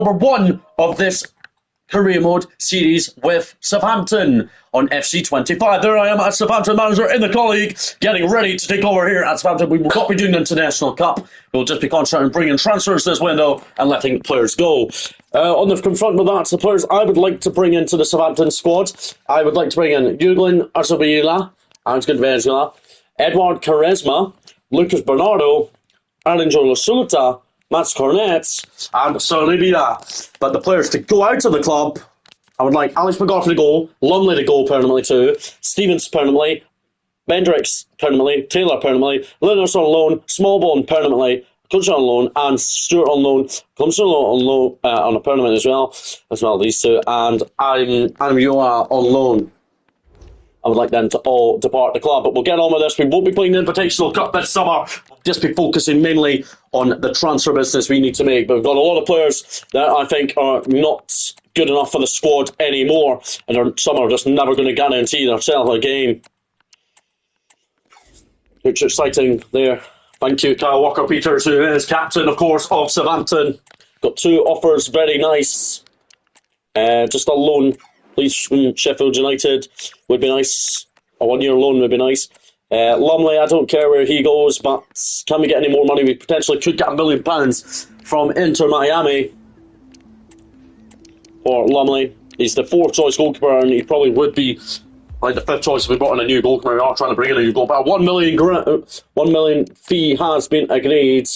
number 1 of this career mode series with Southampton on FC25. There I am as Southampton manager in the colleague, getting ready to take over here at Southampton. We will not be doing the International Cup. We'll just be concentrating on bringing transfers this window and letting players go. On the front of that, the players I would like to bring into the Southampton squad, I would like to bring in Juglin Arzubiela, Edward Quaresma, Lucas Bernardo, Arlinger Lasuta, Mats Cornets, and Sarabia. But the players to go out of the club, I would like Alex McGoffin to go, Lumley to go permanently too, Stevens permanently, Bendrix permanently, Taylor permanently, Linus on loan, Smallbone permanently, Clutcher on loan, and Stewart on loan, Clumson on loan on a permanent as well, these two, and Anamioa on loan. I would like them to all depart the club, but we'll get on with this. We won't be playing the Invitational Cup this summer. We'll just be focusing mainly on the transfer business we need to make. But we've got a lot of players that I think are not good enough for the squad anymore, and some are just never going to guarantee themselves a game. Which is exciting there. Thank you, Kyle Walker-Peters, who is captain, of course, of Southampton. Got 2 offers, very nice. Just a loan. Please, from Sheffield United would be nice. A 1-year loan would be nice. Lumley, I don't care where he goes, but can we get any more money? We potentially could get £1 million from Inter Miami for Lumley. He's the 4th choice goalkeeper, and he probably would be like the 5th choice if we brought in a new goalkeeper. We are trying to bring in a new goalkeeper. $1 million fee has been agreed.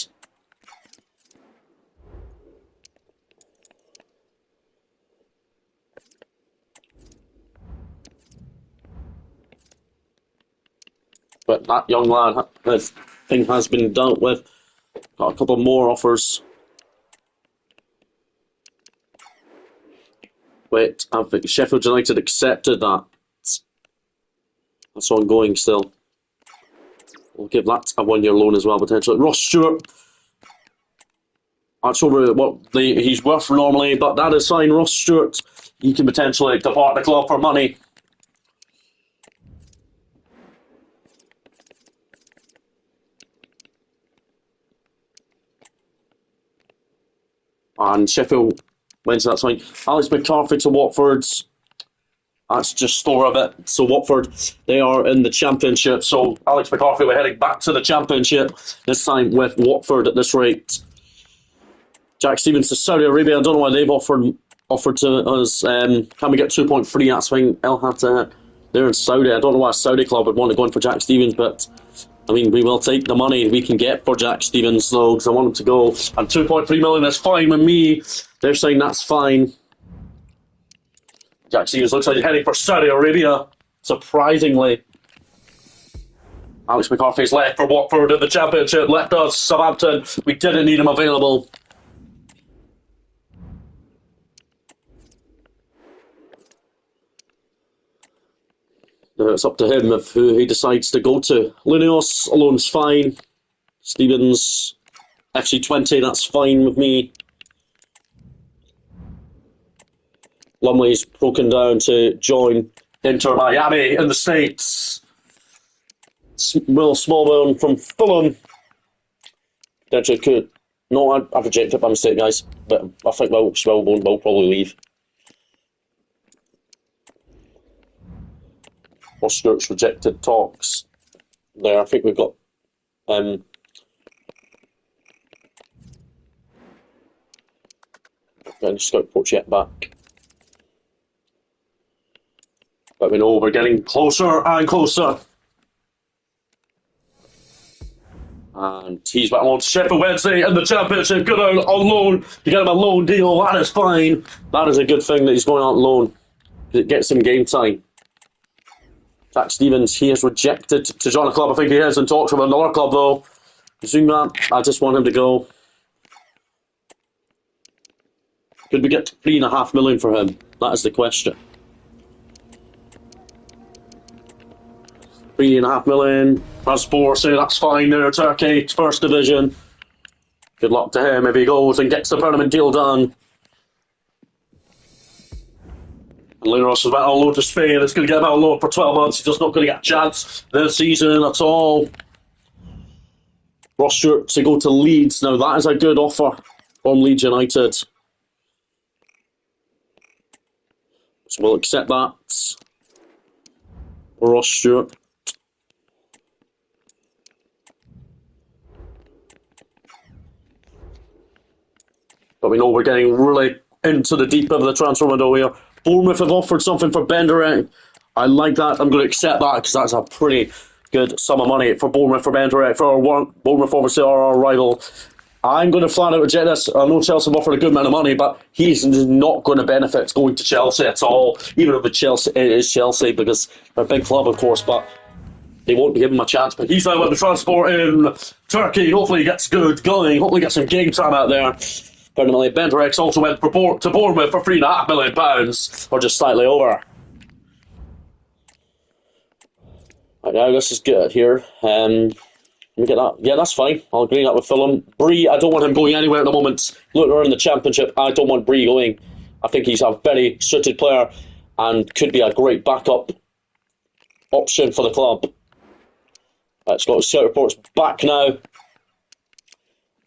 But that young lad, that thing has been dealt with. Got a couple more offers. Wait, I think Sheffield United accepted that. That's ongoing still. We'll give that a 1-year loan as well, potentially. Ross Stewart. That's over what he's worth normally, but that is fine. Ross Stewart, he can potentially depart the club for money. And Sheffield went to that fine. Alex McCarthy to Watford. That's just store of it. So Watford, they are in the Championship. So Alex McCarthy, we're heading back to the Championship, this time with Watford at this rate. Jack Stevens to Saudi Arabia. I don't know why they've offered to us. Can we get 2.3? That's fine. El Hatta, they're in Saudi. I don't know why a Saudi club would want to go in for Jack Stevens, but I mean, we will take the money we can get for Jack Stevens, though, because I want him to go. And 2.3 million is fine with me. They're saying that's fine. Jack Stevens looks like he's heading for Saudi Arabia, surprisingly. Alex McCarthy's left for Watford in the Championship, left us Southampton. We didn't need him available. It's up to him of who he decides to go to. Luneos alone's fine. Stevens, FC20, that's fine with me. Lumley's broken down to join Inter Miami in the States. Will Smallbone from Fulham. Potentially could. No, I've rejected it by mistake, guys. But I think Smallbone will probably leave. Or Stewart's rejected talks there. I think we've got I just got Portiet back. But we know we're getting closer and closer. And he's back on Sheffield Wednesday in the Championship. Good on loan. You get him a loan deal. That is fine. That is a good thing that he's going on loan. It gets him game time. Jack Stevens, he is rejected to join a club. I think he is in talks with another club, though. Assume that. I just want him to go. Could we get $3.5 million for him? That is the question. $3.5 million. Transport, say that's fine there. Turkey, First Division. Good luck to him if he goes and gets the permanent deal done. Linos is about on loan to Spain. It's going to get him out on loan for 12 months. He's just not going to get a chance this season at all. Ross Stewart to go to Leeds. Now, that is a good offer from Leeds United. So we'll accept that. Ross Stewart. But we know we're getting really into the deep of the transfer window here. Bournemouth have offered something for Benderek. I like that. I'm going to accept that because that's a pretty good sum of money for Bournemouth, for Benderek, for our Bournemouth obviously are our rival. I'm going to flat out reject this. I know Chelsea have offered a good amount of money, but he's not going to benefit going to Chelsea at all. Even if it is Chelsea, because they're a big club, of course, but they won't give him a chance. But he's out with the transport in Turkey. Hopefully he gets good going. Hopefully he gets some game time out there. Permanently, Benderek's also went to Bournemouth for £3.5 million, or just slightly over. Right now, this is good here. Let me get that. Yeah, that's fine. I'll agree that with Fulham. Bree, I don't want him going anywhere at the moment. Look, we're in the Championship. I don't want Bree going. I think he's a very suited player and could be a great backup option for the club. Let's go to scout reports back now.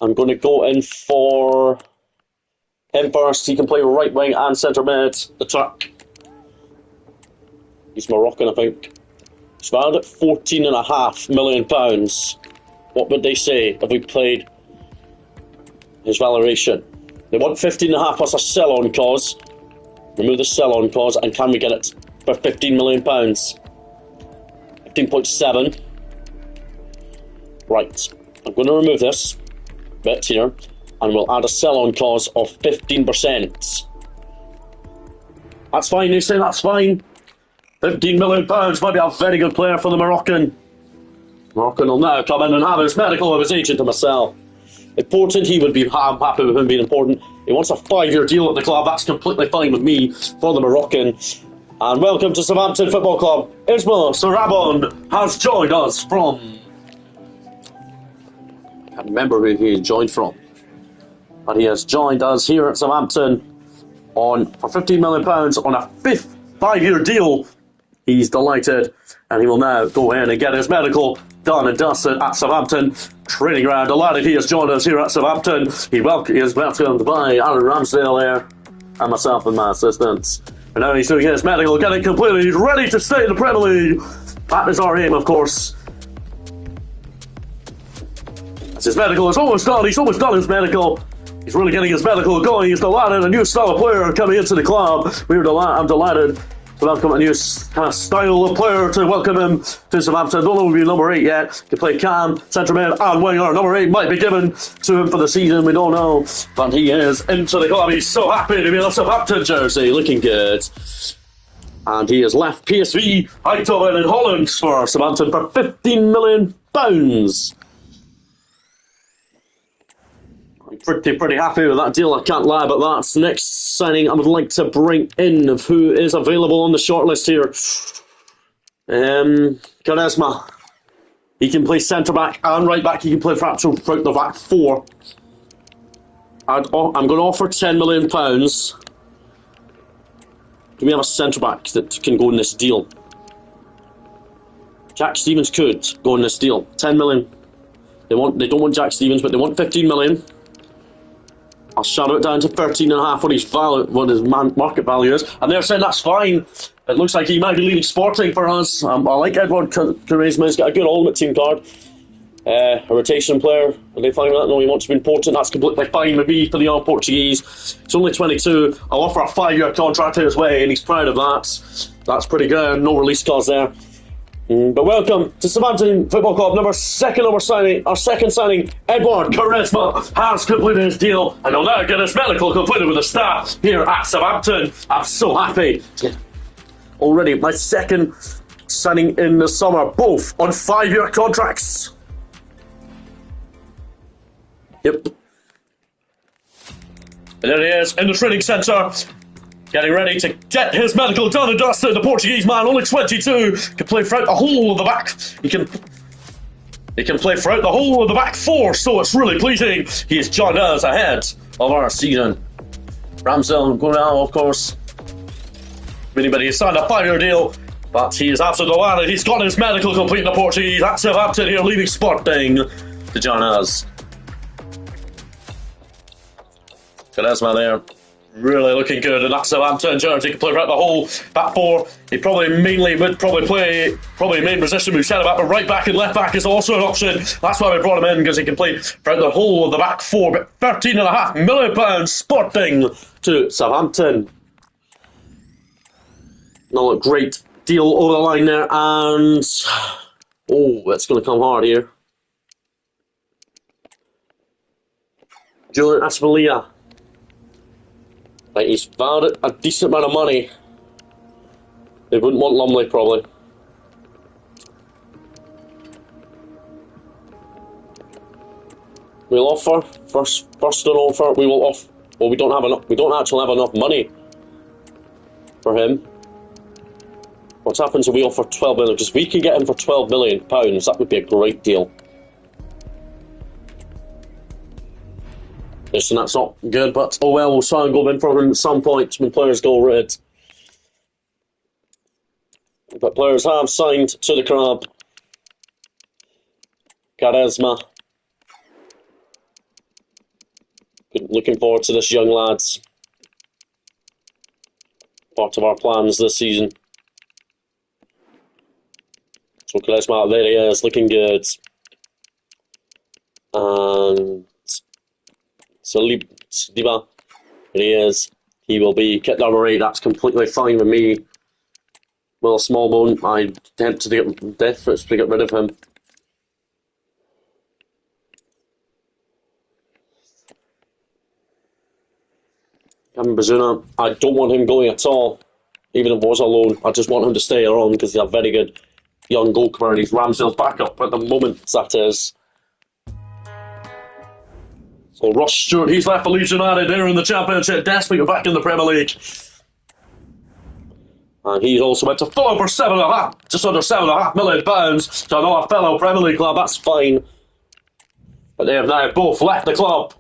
I'm going to go in for him first. He can play right wing and centre mid. The Turk. He's Moroccan, I think. He's valued at £14.5 million. What would they say if we played his valuation? They want 15.5 plus a sell-on clause. Remove the sell-on clause, and can we get it for £15 million? 15.7. Right. I'm going to remove this bit here, and we'll add a sell-on clause of 15%. That's fine, you say that's fine. £15 million might be a very good player for the Moroccan. Moroccan will now come in and have his medical of his agent and myself. Important, he would be happy with him being important. He wants a 5-year deal at the club, that's completely fine with me for the Moroccan. And welcome to Southampton Football Club. Ismail Sarabon has joined us from... I can't remember who he joined from. But he has joined us here at Southampton for £15 million on a 5-year deal. He's delighted, and he will now go in and get his medical done and dusted at Southampton training ground. Delighted he has joined us here at Southampton. He is welcomed by Aaron Ramsdale there, and myself and my assistants. And now he's doing his medical, getting completed. He's ready to stay in the Premier League. That is our aim, of course. That's his medical. It's almost done. He's almost done his medical. He's really getting his medical going. He's delighted. A new style of player coming into the club. I'm delighted to welcome a new kind of style of player to welcome him to Southampton. Don't know if he'll be number 8 yet. He can play cam, centre mid and winger. Number 8 might be given to him for the season. We don't know. But he is into the club. He's so happy to be in a Southampton jersey. Looking good. And he has left PSV Eindhoven in Holland for Southampton for £15 million. I'm pretty happy with that deal, I can't lie about that. Next signing I would like to bring in, of who is available on the shortlist here. Quaresma. He can play centre-back and right-back. He can play throughout the back 4. I'm going to offer £10 million. Do we have a centre-back that can go in this deal? Jack Stevens could go in this deal. 10 million. They don't want Jack Stevens, but they want 15 million. I'll shadow it down to 13.5 what his market value is. And they're saying that's fine. It looks like he might be leaving Sporting for us. I like Edward Quaresma. He's got a good ultimate team card. A rotation player. Are they fine with that? No, he wants to be important. That's completely fine with me for the young Portuguese. He's only 22. I'll offer a 5-year contract his way, and he's proud of that. That's pretty good. No release clause there. But welcome to Southampton Football Club. Our second signing, Edward Quaresma, has completed his deal and will now get his medical completed with the staff here at Southampton. I'm so happy. Already my second signing in the summer, both on 5-year contracts. Yep. And there he is in the training centre, getting ready to get his medical done and dusted. The Portuguese man, only 22, can play throughout the whole of the back. He can play throughout the whole of the back 4, so it's really pleasing. He has joined us ahead of our season. Ramsdale going now, of course. Anybody has signed a 5-year deal, but he is absolutely delighted. He's got his medical complete in the Portuguese at Southampton here, leaving Sporting to join us. Quaresma there. Really looking good, and that's Southampton jersey. He can play right the whole back four. He probably would play main position. We've said about, but right back and left back is also an option. That's why we brought him in, because he can play throughout the whole of the back four. But £13.5 million sporting to Southampton. Another great deal over the line there, and it's going to come hard here. Julian Aspelia. Right, he's valued a decent amount of money. They wouldn't want Lumley, probably. We'll offer first an offer. We will offer. Well, we don't actually have enough money for him. What happens if we offer 12 million? Because we can get him for £12 million. That would be a great deal. Yes, and that's not good, but oh well, we'll try and go in for him at some point when players go red. But players have signed to the club. Charisma. Looking forward to this young lads. Part of our plans this season. So Charisma, there he is, looking good. And Saliba, there he is. He will be kit number 8. That's completely fine with me. Well, Smallbone, I attempt to get desperate to get rid of him. Kevin Bazuna, I don't want him going at all. Even if it was a loan, I just want him to stay around because he's a very good young goalkeeper and he's Ramsdale's backup at the moment, that is. So Ross Stewart, he's left for Leeds United there in the Championship, desperate to get back in the Premier League. And he's also went to Fulham for just under £7.5 million to another fellow Premier League club. That's fine. But they have now both left the club.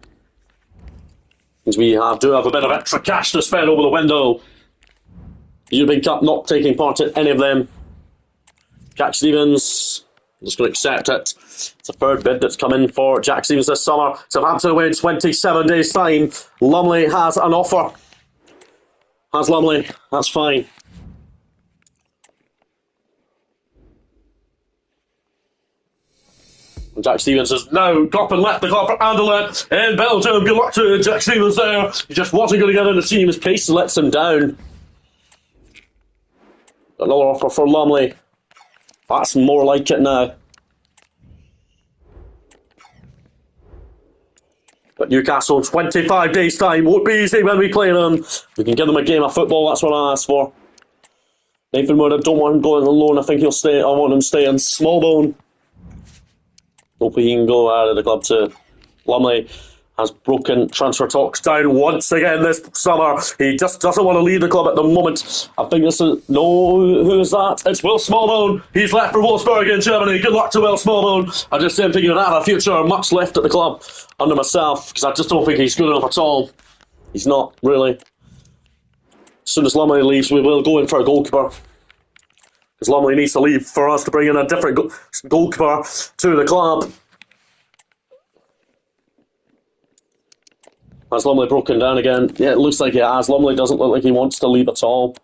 Because we do have a bit of extra cash to spend over the window. European Cup not taking part in any of them. Jack Stevens, I'm just going to accept it. It's a third bid that's come in for Jack Stevens this summer. Southampton away in 27 days' time. Lumley has an offer. Has Lumley. That's fine. And Jack Stevens has now got and left the club for Anderlecht in Belgium. Good luck to Jack Stevens there. He just wasn't going to get in the team. His pace lets him down. Another offer for Lumley. That's more like it now. But Newcastle in 25 days' time won't be easy when we play them. We can give them a game of football, that's what I asked for. Nathan Wood, I don't want him going alone. I think he'll stay. I want him staying. Smallbone. Hopefully he can go out of the club too. Lumley has broken transfer talks down once again this summer. He just doesn't want to leave the club at the moment. I think this is... No, who is that? It's Will Smallbone. He's left for Wolfsburg in Germany. Good luck to Will Smallbone. I just didn't think he would have a future much left at the club under myself, because I just don't think he's good enough at all. He's not, really. As soon as Lumley leaves, we will go in for a goalkeeper. Because Lumley needs to leave for us to bring in a different goalkeeper to the club. Has Lumley broken down again? Yeah, it looks like he has. Lumley doesn't look like he wants to leave at all.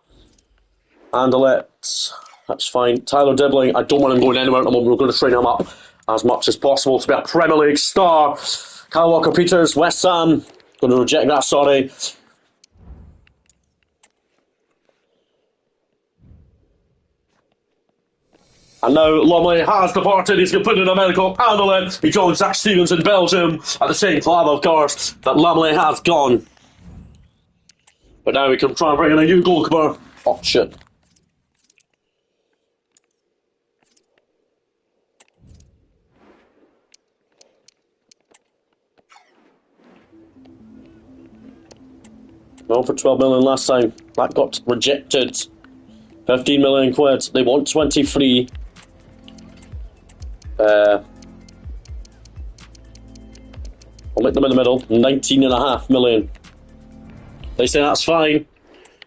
Anderlecht, that's fine. Tyler Dibbling, I don't want him going anywhere at the moment. We're going to train him up as much as possible to be a Premier League star. Kyle Walker-Peters, West Ham, going to reject that, sorry. And now Lumley has departed. He's going to put in a medical Anderlecht. He joins Jack Stevens in Belgium at the same club, of course, that Lumley has gone. But now we can try and bring in a new goalkeeper. Oh, shit. No, for 12 million last time. That got rejected. 15 million quid. They want 23. I'll make them in the middle. 19.5 million. They say that's fine.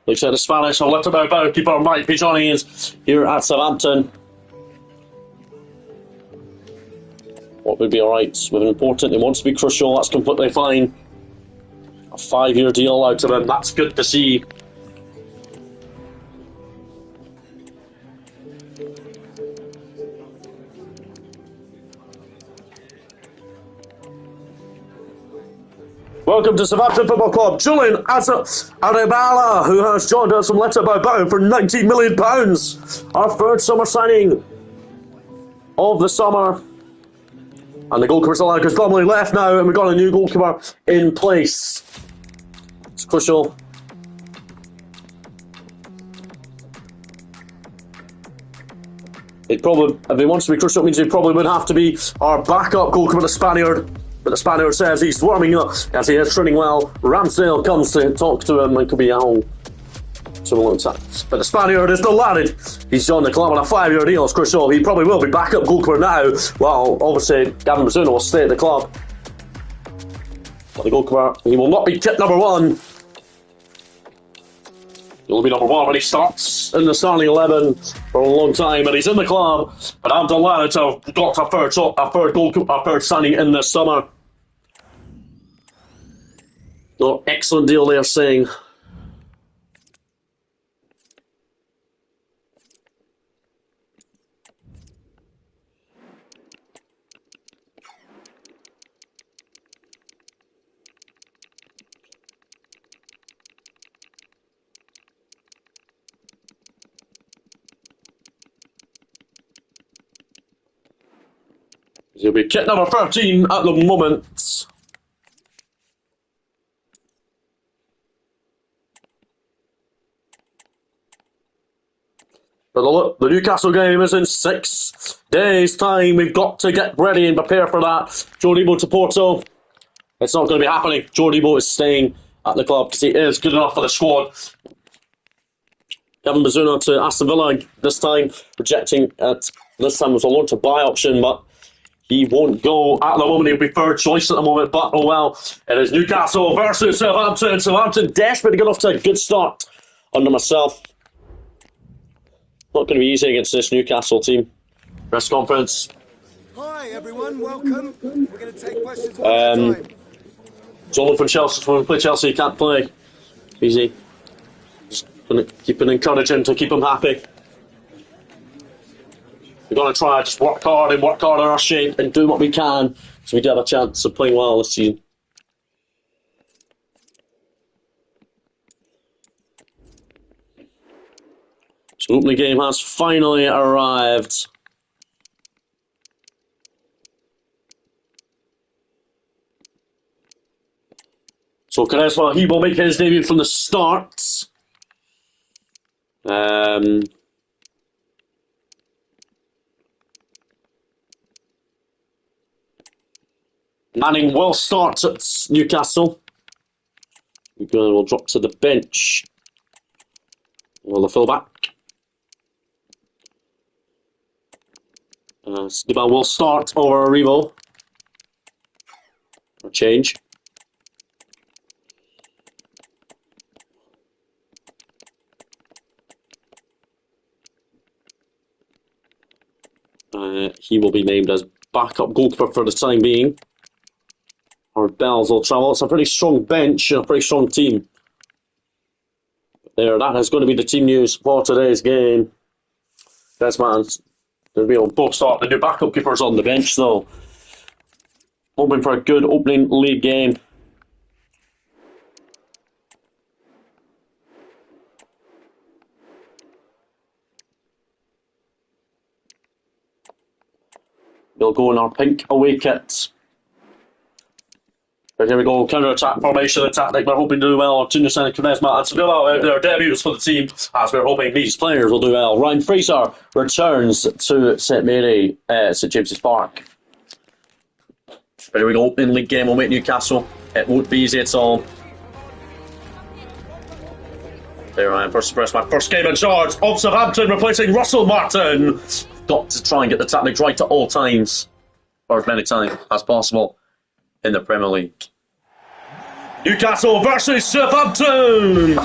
They say the Spanish will let about keeper Mike Pigioni is here at Southampton. What would be alright with an important? It wants to be crucial. That's completely fine. a 5-year deal out of him. That's good to see. Welcome to Southampton Football Club, Julian Arebala, who has joined us from Leicester by Bow for £90 million. Our third summer signing of the summer. And the goalkeeper's allowed because Donnelly left now, and we've got a new goalkeeper in place. It's crucial. It probably, if he wants to be crucial, it means he probably would have to be our backup goalkeeper, the Spaniard. But the Spaniard says he's warming up as he is training well. Ramsdale comes to talk to him and could be out to a long time. But the Spaniard is delighted. He's joined the club on a 5-year deal. It's crucial. He probably will be backup goalkeeper now. Well, obviously, Gavin Bazuna will stay at the club. But the goalkeeper, he will not be tip number 1. He'll be number 1 when he starts in the starting 11 for a long time, and he's in the club. But I'm delighted to have got a third signing in this summer. No, excellent deal they're saying. He'll be kit number 13 at the moment. But the Newcastle game is in 6 days' time. We've got to get ready and prepare for that. Jodibo to Porto. It's not going to be happening. Jodibo is staying at the club because he is good enough for the squad. Gavin Bazuna to Aston Villa this time, rejecting it. This time was a loan to buy option, but he won't go at the moment. He'll be third choice at the moment, but oh well. It is Newcastle versus Southampton. Southampton desperate to get off to a good start under myself. Not going to be easy against this Newcastle team. Press conference. Hi everyone, welcome. We're going to take questions one at a time. It's only for Chelsea. When we play Chelsea, you can't play. Easy. Just keep encouraging to keep them happy. We're going to try just work hard on our shape and do what we can so we do have a chance of playing well this season. So the opening game has finally arrived. So Quaresma, he will make his debut from the start. Manning will start at Newcastle. We'll drop to the bench. Well, the fullback. Stiba will start over Revo. Or change. He will be named as backup goalkeeper for the time being. Or Bells will travel. It's a pretty strong bench and a pretty strong team. There, that is going to be the team news for today's game. That's man. There'll be on both start. The new backup keepers on the bench, though. Hoping for a good opening league game. They'll go in our pink away kits. But here we go, counter-attack formation tactic. We're hoping to do well. Junior Santa Quaresma and Sevilla, their debuts for the team, as we're hoping these players will do well. Ryan Fraser returns to St James's Park. But here we go, in league game, we'll meet Newcastle. It won't be easy at all. There I am, first my first game in charge of Southampton, replacing Russell Martin. Got to try and get the tactics right at all times, or as many times as possible in the Premier League. Newcastle versus Southampton.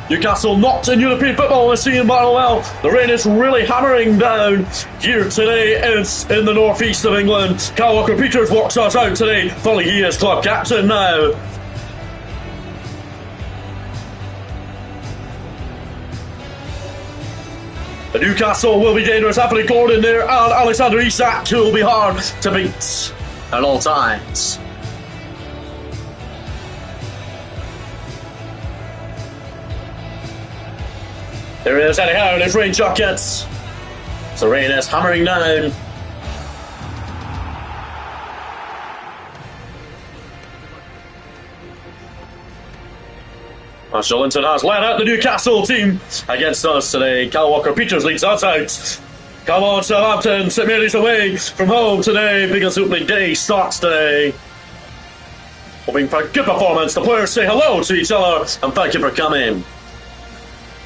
Newcastle not in European football this season, but well, the rain is really hammering down here today. It's in the northeast of England. Kyle Walker-Peters walks us out today. Fully he is club captain now. The Newcastle will be dangerous. Anthony Gordon there and Alexander Isak, who will be hard to beat at all times. There is Eddie Howe in his rain jackets. The rain is hammering down. Shillington has led out the Newcastle team against us today. Kyle Walker-Peters leads us out. Come on, Southampton, St Mary's away from home today because opening day starts today. Hoping for a good performance. The players say hello to each other and thank you for coming.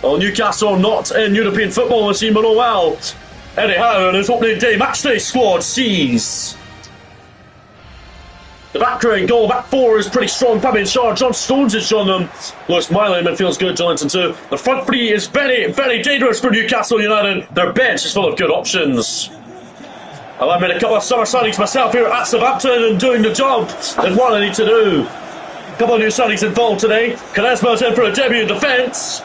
Well, Newcastle not in European football this season, but oh well. Eddie Howe and his opening day matchday squad sees. The back three goal, back four is pretty strong. Fabian Schär, John Stones has shown them. Lewis Miley, midfield's good, Jolinton too. The front three is very, very dangerous for Newcastle United. Their bench is full of good options. Well, I made a couple of summer signings myself here at Southampton and doing the job that what I need to do. A couple of new signings involved today. Quaresma's in for a debut in defence.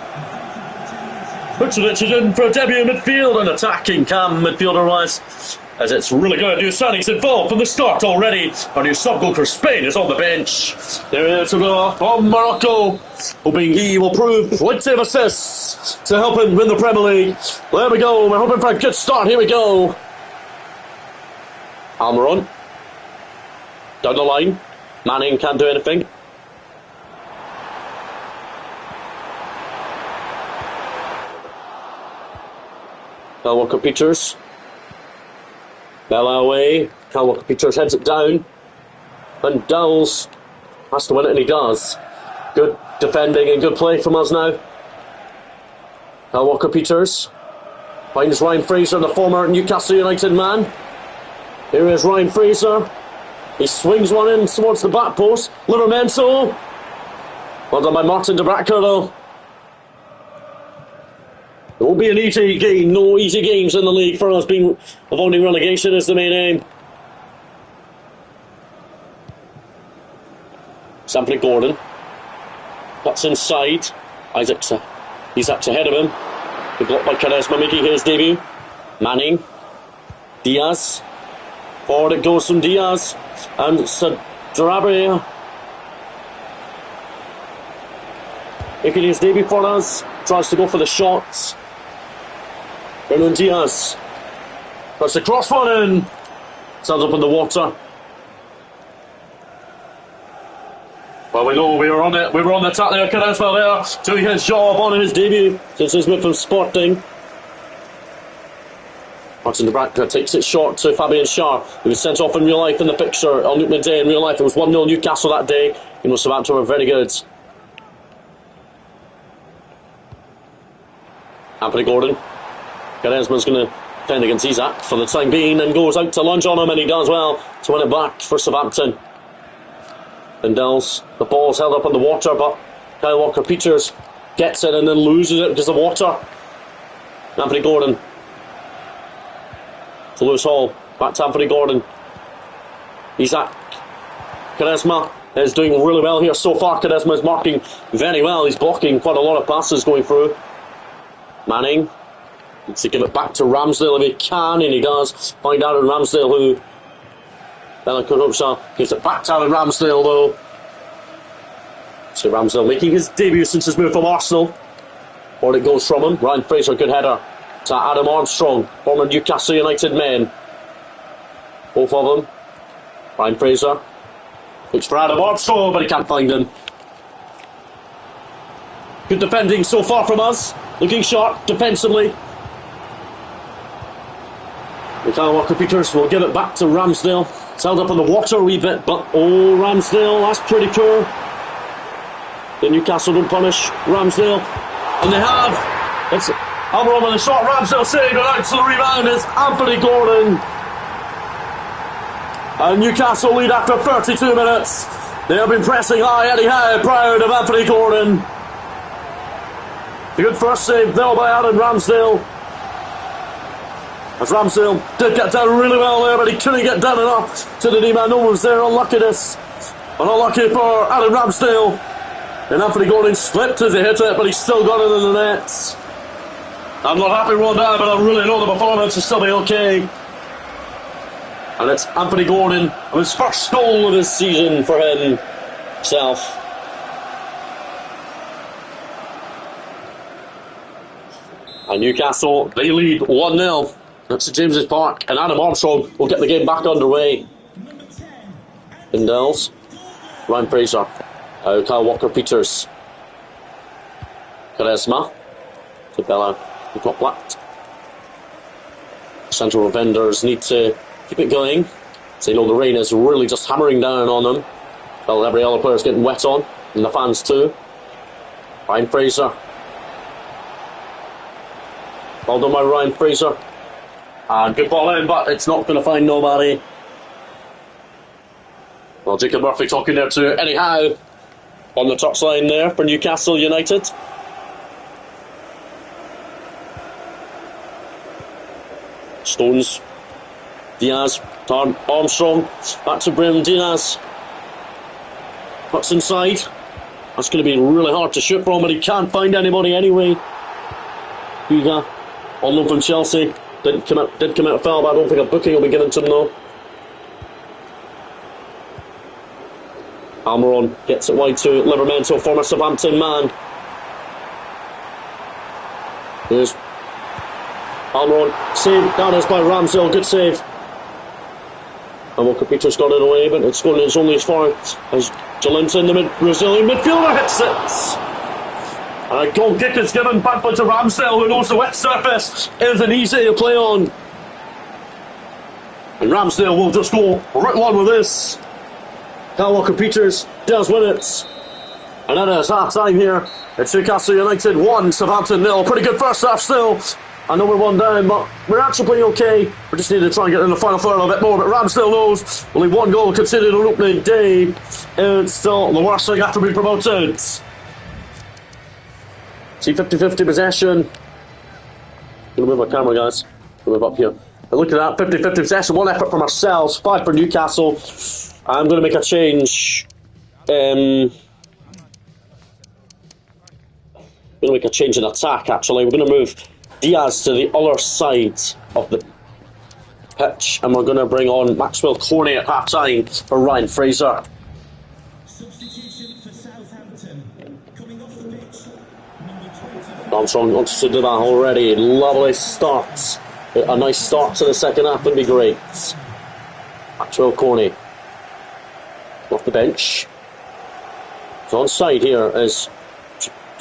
Vucevic is in for a debut in midfield and attacking Cam midfielder-wise. As it's really good, new signings involved from the start already. Our new sub-goal for Spain is on the bench. There is from Morocco, hoping he will prove plenty of assists to help him win the Premier League. There we go, we're hoping for a good start, here we go. Almiron, down the line, Manning can't do anything. Kyle Walker-Peters. Bella away. Kyle Walker-Peters heads it down. And Dowles has to win it, and he does. Good defending and good play from us now. Kyle Walker-Peters finds Ryan Fraser, the former Newcastle United man. Here is Ryan Fraser. He swings one in towards the back post. Livramento. Well done by Martin de Bracker, though. It won't be an easy game. No easy games in the league for us. Avoiding relegation is the main aim. Anthony Gordon cuts inside. Isak ahead of him. The block by Quaresma making his debut. Manning, Diaz. Forward it goes from Diaz and Sadrabi making his debut for us. Tries to go for the shots. Bernard Diaz puts the cross one in. Stands up in the water. Well, we know we were on it. We were on the attack there. Quaresma there doing his job on his debut since his move from Sporting. Martin de Bracker takes it short to Fabian Schär, who was sent off in real life in the picture on opening day. In real life, it was 1-0 Newcastle that day. You know, Southampton were very good. Anthony Gordon. Quaresma's going to defend against Isak for the time being and goes out to lunge on him, and he does well to win it back for Southampton. And Dells, the ball's held up in the water, but Kyle Walker-Peters gets it and then loses it because of water. Anthony Gordon to Lewis Hall, back to Anthony Gordon. Isak. Quaresma is doing really well here so far. Quaresma is marking very well. He's blocking quite a lot of passes going through. Manning needs to give it back to Ramsdale if he can, and he does. Find Aaron Ramsdale, who Bella Corruption gives it back to Aaron Ramsdale, though. So Ramsdale making his debut since his move from Arsenal. Or it goes from him. Ryan Fraser, good header to Adam Armstrong, former Newcastle United men. Both of them. Ryan Fraser looks for Adam Armstrong, but he can't find him. Good defending so far from us. Looking sharp defensively. Kyle Walker-Peters will give it back to Ramsdale. It's held up on the water a wee bit, but oh, Ramsdale, that's pretty poor. The Newcastle don't punish Ramsdale, and they have. It's Almiron with a shot. Ramsdale saved it out to the rebound. It's Anthony Gordon. And Newcastle lead after 32 minutes. They have been pressing high. Eddie Howe proud of Anthony Gordon. A good first save there by Aaron Ramsdale. As Ramsdale did get down really well there, but he couldn't get down enough to the D-man. No one's there. Unluckiness. And unlucky for Aaron Ramsdale. And Anthony Gordon slipped as he hit it, but he still got it in the net. I'm not happy with that, but I really know the performance will still be okay. And it's Anthony Gordon, his first goal of this season for himself. And Newcastle, they lead 1-0. That's at James's Park, and Adam Armstrong will get the game back underway. Indels, Ryan Fraser, Kyle Walker-Peters, Charisma, to Bella, the top left. Central defenders need to keep it going. So you know the rain is really just hammering down on them. Well, every other player's getting wet on, and the fans too. Ryan Fraser. Well done by Ryan Fraser. And good ball in, but it's not going to find nobody. Well, Jacob Murphy talking there to Eddie Howe on the touchline there for Newcastle United. Stones, Diaz, Armstrong, back to Brahim Diaz. Puts inside. That's going to be really hard to shoot from, but he can't find anybody anyway. Huga, on loan from Chelsea. Did come out foul, but I don't think a booking will be given to him though. Almiron gets it wide to Livermore, former Southampton man. Here's Almiron, save, that is by Ramsdale, good save. And Walker-Peters got it away, but it's only as far as Jolinton, the Brazilian midfielder, hits it. And a goal kick is given back to Ramsdale, who knows the wet surface isn't easy to play on. And Ramsdale will just go right on with this. Kyle Walker-Peters does win it. And that is half time here. It's Newcastle United 1, Southampton 0. Pretty good first half still. I know we're 1 down, but we're actually playing okay. We just need to try and get in the final third a bit more. But Ramsdale knows only 1 goal conceded on opening day. It's still the worst thing after being promoted. See 50-50 possession. Gonna move my camera, guys. Gonna move up here. And look at that, 50-50 possession. 1 effort from ourselves, 5 for Newcastle. I'm gonna make a change. Gonna make a change in attack. Actually, we're gonna move Diaz to the other side of the pitch, and we're gonna bring on Maxwell Corney at half time for Ryan Fraser. Substitution for Southampton. Coming off the pitch. Armstrong wants to do that already. Lovely start. A nice start to the second half would be great. Maxwell Corney off the bench. He's on side here is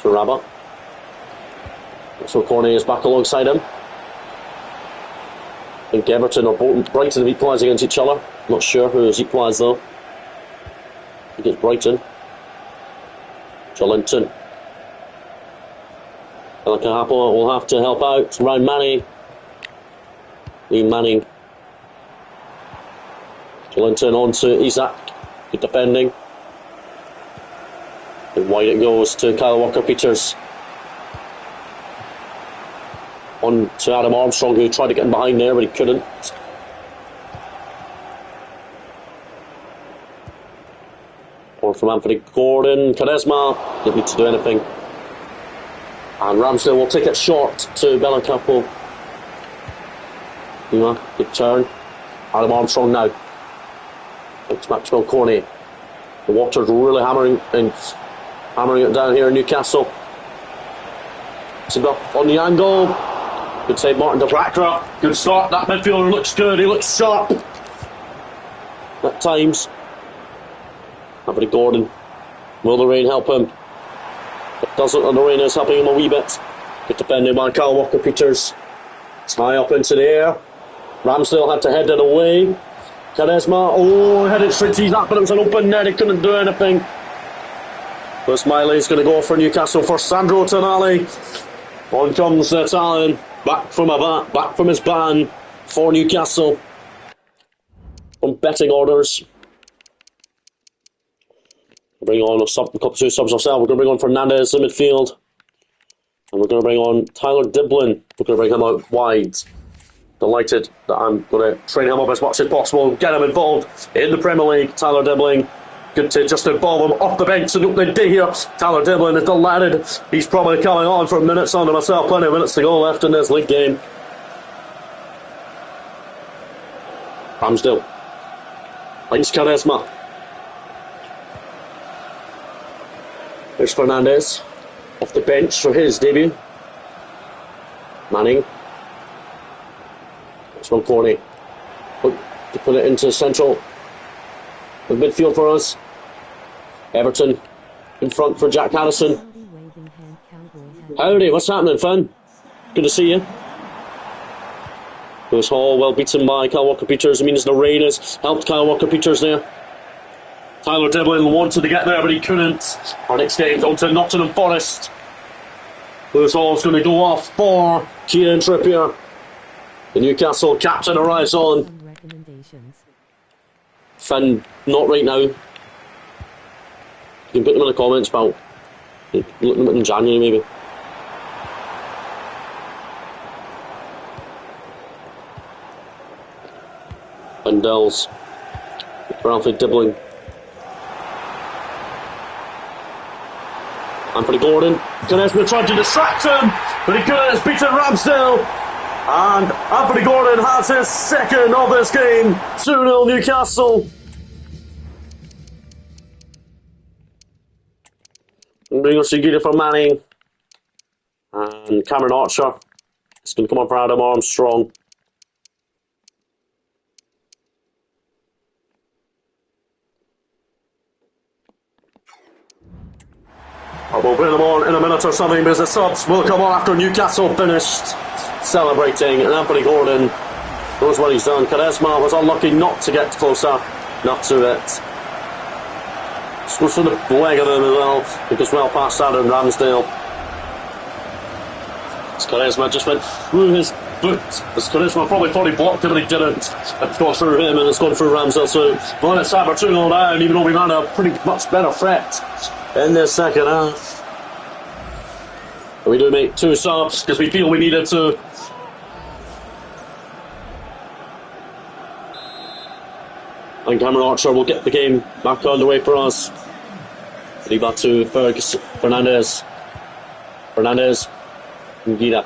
Taraba. Maxwell Corney is back alongside him. I think Everton or Brighton have equalised against each other. Not sure who has equalised though. I think it's Brighton. Jolinton. Elakahapo will have to help out. Ryan Manning. Ian Manning. Jolinton on to Isak. Good defending. And wide it goes to Kyle Walker-Peters. On to Adam Armstrong, who tried to get in behind there, but he couldn't. Or from Anthony Gordon. Charisma didn't need to do anything. And Ramsdale will take it short to Bellancapo. Good turn. Adam Armstrong now. It's Maxwell Corney. The water's really hammering it down here in Newcastle. On the angle. Good save, Martin de Blackra. Good start. That midfielder looks good. He looks sharp at times. Anthony Gordon. Will the rain help him? It doesn't, and the rain is helping him a wee bit. Good defending by Kyle Walker-Peters. It's high up into the air. Ramsdale had to head it away. Charisma, headed straight to that, but it was an open net. He couldn't do anything. But Smiley's going to go for Newcastle for Sandro Tonali. On comes the Italian. Back from his ban for Newcastle. On betting orders. Bring on a couple of 2 subs ourselves. We're going to bring on Fernandez in midfield. And we're going to bring on Tyler Diblin. We're going to bring him out wide. Delighted that I'm going to train him up as much as possible. Get him involved in the Premier League. Tyler Diblin. Good to just involve him off the bench and opening day here. Tyler Devlin is delighted. He's probably coming on for minutes under myself. Plenty of minutes to go left in this league game. Ramsdale. Finds Charisma. There's Fernandez. Off the bench for his debut. Manning. It's from Corney. Look to put it into central. The midfield for us. Everton in front for Jack Harrison. Howdy, what's happening, Finn? Good to see you. Lewis Hall, well beaten by Kyle Walker-Peters. It means the rain has helped Kyle Walker-Peters there. Tyler Devlin wanted to get there, but he couldn't. Our next game goes to Nottingham Forest. Lewis Hall's going to go off for Kieran Trippier. The Newcastle captain arrives on. Finn, not right now. You can put them in the comments about looking at them in January maybe. Bindels for Alfred Dibbling. Anthony Gordon. Charisma tried to distract him, but he couldn't. It's beaten Ramsdale. And Anthony Gordon has his second of this game. 2-0 Newcastle. Bring us Sigurd for Manning. And Cameron Archer. It's going to come up for Adam Armstrong. We'll bring them on in a minute or something because the subs will come on after Newcastle finished celebrating. And Anthony Gordon knows what he's done. Charisma was unlucky not to get closer, not to it. Scores from the leg of him as well, because well past Adam Ramsdale. Charisma just went through his boot. Charisma probably thought he blocked it, but he didn't. It's gone through him and it's gone through Ramsdale. So well, it's Saber 2-0 down, even though we ran a pretty much better threat in the second half. And we do make 2 subs because we feel we needed to. And Cameron Archer will get the game back underway for us. Leave that to Fergus Fernandez. Fernandez. Nguida.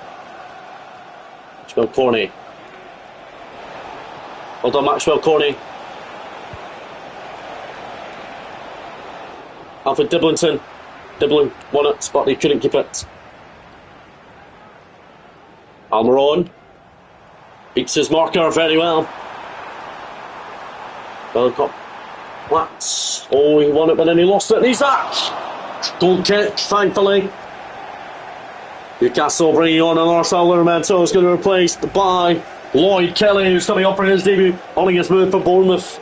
Maxwell Corney. Well done, Maxwell Corney. Alfred Diblington. Dibbling won it, but he couldn't keep it. Almiron beats his marker very well. What? Oh, he won it, but then he lost it. And he's that goal kick, thankfully. Newcastle bringing on an Arsenal Livermento is going to be replaced by Lloyd Kelly, who's coming up for his debut, on his move for Bournemouth.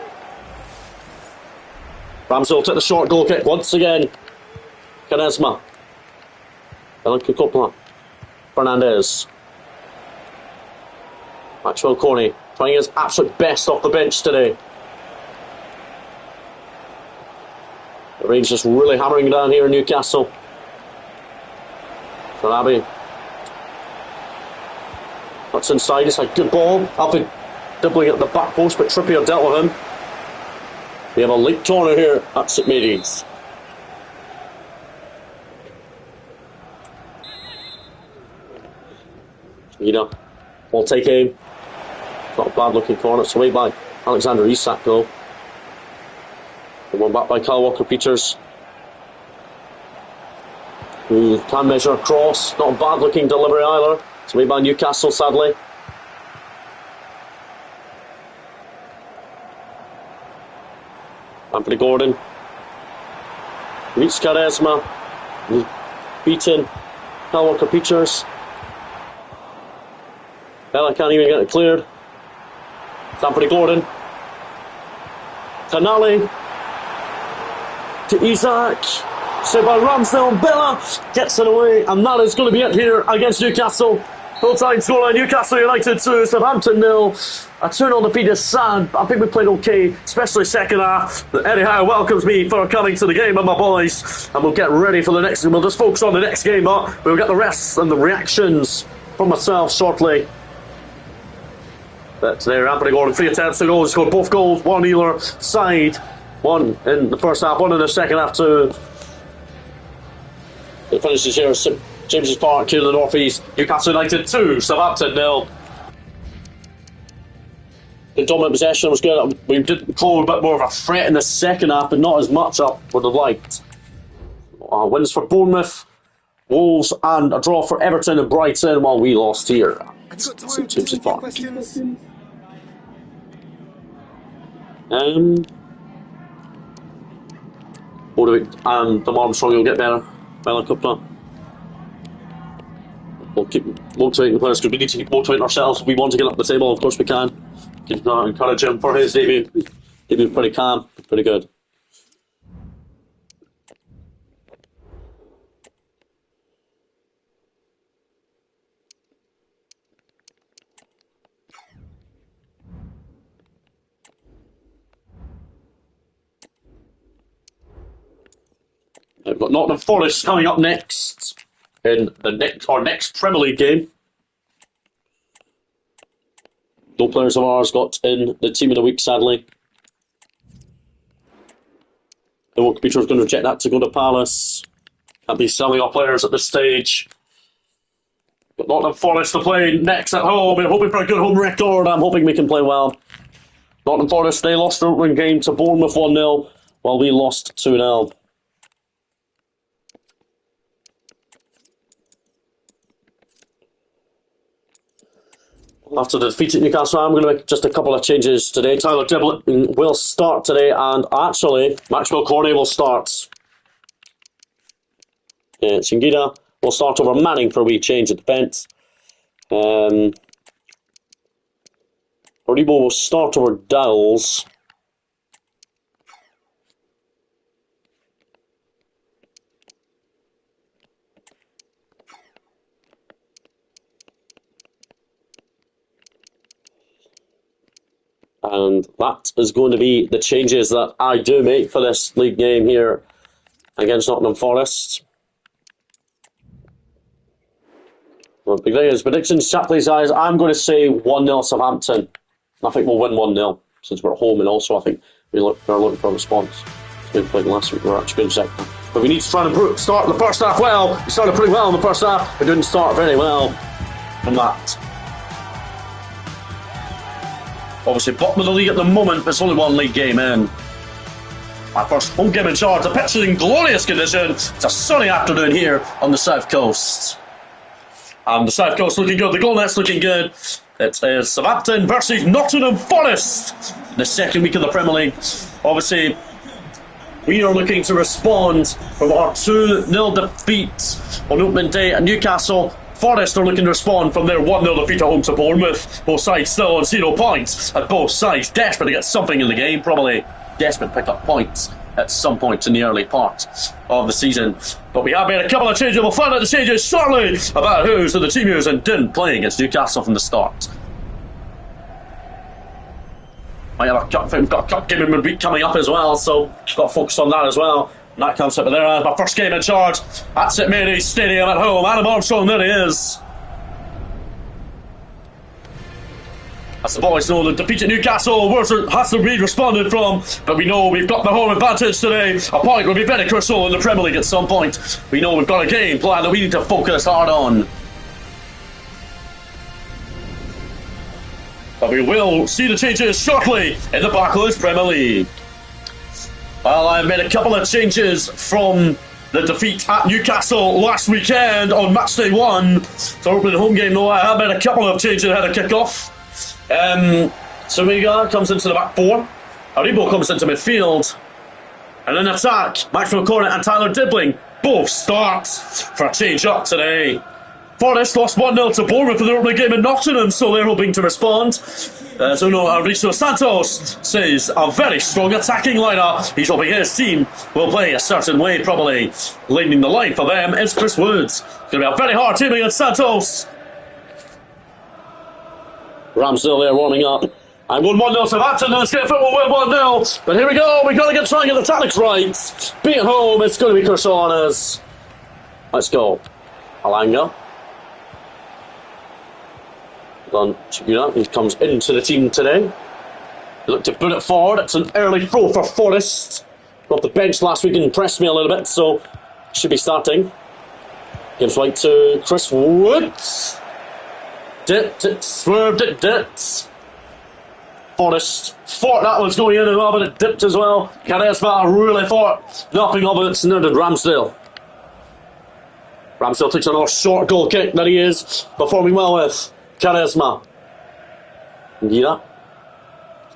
Ramsdale took the short goal kick once again. Charisma. Belanca Coppola. Fernandez. Maxwell Corney trying his absolute best off the bench today. The rain's just really hammering down here in Newcastle. Abbey. That's inside, it's a good ball. Alfred Dibbling at the back post, but Trippier dealt with him. We have a late corner here at St Mary's. Ball take aim. Not a bad looking corner, it's away by Alexander Isak though. The one back by Kyle Walker-Peters, who can measure a cross. Not a bad looking delivery either. It's away by Newcastle, sadly. Anthony Gordon meets Charisma. He's beaten. Kyle Walker-Peters. Well, I can't even get it cleared. It's Anthony Gordon. Tonali to Isak. Saved by Ramsdale. Bella gets it away, and that is going to be it here against Newcastle. Full-time scoreline: Newcastle United 2, Southampton 0. A 2-0 defeat is sad, but I think we played okay, especially second half. Eddie Howe welcomes me for coming to the game with my boys, and we'll get ready for the next. We'll just focus on the next game, but we'll get the rest and the reactions from myself shortly. But there, Anthony Gordon, 3 attempts to goal, scored both goals, one either side. 1 in the first half, 1 in the second half too. It finishes here at St James's Park here in the North East. Newcastle United 2, Southampton 0. The dominant possession was good. We did call a bit more of a threat in the second half, but not as much I would have liked. Wins for Bournemouth, Wolves, and a draw for Everton and Brighton, while we lost here at St James's Park. The Armstrong will get better. Helicopter. We'll keep motivating the players because we need to keep motivating ourselves. We want to get up the table, of course we can. Keep encourage him for his debut. Debut pretty calm, pretty good. We've got Nottingham Forest coming up next in the next Premier League game. No players of ours got in the team of the week, sadly. The work computer is going to reject that to go to Palace. Can't be selling our players at this stage. Got Nottingham Forest to play next at home. We're hoping for a good home record. I'm hoping we can play well. Nottingham Forest, they lost their opening game to Bournemouth 1-0, while we lost 2-0. After the defeat at Newcastle, I'm going to make just a couple of changes today. Tyler Dibblett will start today, and actually, Maxwell Cornet will start. Singida will start over Manning for a wee change at the bench. Oribo will start over Dowles. And that is going to be the changes that I do make for this league game here against Nottingham Forest. Well, beginning predictions, chat please guys. I'm going to say 1-0 Southampton. I think we'll win 1-0 since we're at home, and also I think we're looking for a response. We played last week, we were actually good second. But we need to try and start the first half well. We started pretty well in the first half. We didn't start very well from that. Obviously, bottom of the league at the moment, there's only one league game in. My first home game in charge. The pitch is in glorious condition. It's a sunny afternoon here on the South Coast. The South Coast looking good. The goal net's looking good. It is Southampton versus Nottingham Forest. The second week of the Premier League. Obviously, we are looking to respond from our 2-0 defeat on opening day at Newcastle. Forest are looking to respond from their 1-0 defeat at home to Bournemouth. Both sides still on 0 points, and both sides desperate to get something in the game, probably desperate to pick up points at some point in the early part of the season. But we have made a couple of changes. We'll find out the changes shortly about who's in the team who's and didn't play against Newcastle from the start. Might have we've got a cup game in midweek coming up as well, so got to focus on that as well. And that comes up there as my first game in charge at St Mary's Stadium at home. Adam Armstrong, there he is. As the boys know, the defeat at Newcastle has to be responded from, but we know we've got the home advantage today. A point will be very crucial in the Premier League at some point. We know we've got a game plan that we need to focus hard on. But we will see the changes shortly in the Barclays Premier League. Well, I've made a couple of changes from the defeat at Newcastle last weekend on matchday 1. So opening home game, though, I have made a couple of changes ahead of kick-off. Sumiga comes into the back 4. Aribo comes into midfield. And in attack, Maxwell Cornet and Tyler Dibling both start for a change up today. Forest lost 1-0 to Bournemouth in the opening game in Nottingham, so they're hoping to respond. Mauricio Santos says a very strong attacking lineup. He's hoping his team will play a certain way, probably. Leading the line for them is Chris Woods. It's going to be a very hard team against Santos. Ramsdale there warming up. I'm 1-0 Southampton, let's get football win 1-0. But here we go, we've got to try and get the tactics right. Be at home, it's going to be Chris Cornet. Let's go. Alanga. He comes into the team today. Look to put it forward. It's an early throw for Forrest. Got off the bench last week and impressed me a little bit, so should be starting. Gives right to Chris Woods. Dipped it, swerved it, dipped. Forrest thought that was going in as well, but it dipped as well. Charisma really thought nothing of it. Neither did Ramsdale. Ramsdale takes another short goal kick that he is performing well with. Charisma. Gira.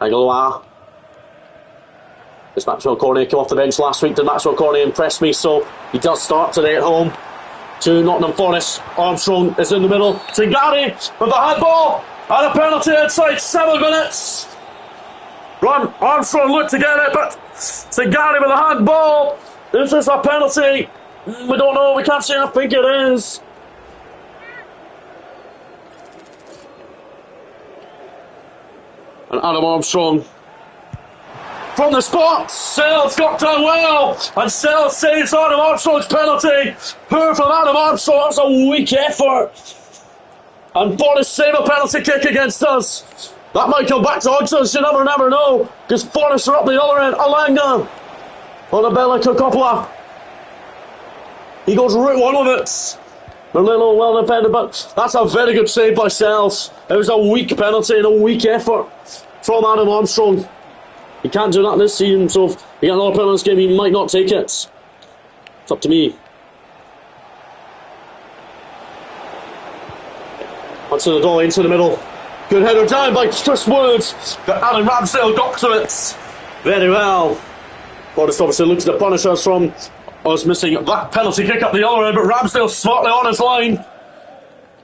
Aguilar. This Maxwell Corney came off the bench last week. Did Maxwell Corney impress me? So he does start today at home. To Nottingham Forest. Armstrong is in the middle. Tingari with the handball. And a penalty inside 7 minutes. Armstrong looked to get it, but Tingari with the handball. Is this a penalty? We don't know. We can't see. I think it is. And Adam Armstrong from the spot. Sells got done well, and Sells saves Adam Armstrong's penalty. Poor from Adam Armstrong. That's a weak effort. And Forrest save a penalty kick against us. That might come back to us. You never know, because Forrest are up the other end. Alanga on a Bella Coppola. He goes route one with it. A little well defended, but that's a very good save by Sells. It was a weak penalty and a weak effort from Adam Armstrong. He can't do that this season, so if he gets another penalty in this game, he might not take it. It's up to me. Onto the goal, into the middle. Good header down by Chris Woods. But Adam Ramsdale got to it very well. Forrest obviously looks to punish us from us missing that penalty kick up the other end, but Ramsdale smartly on his line.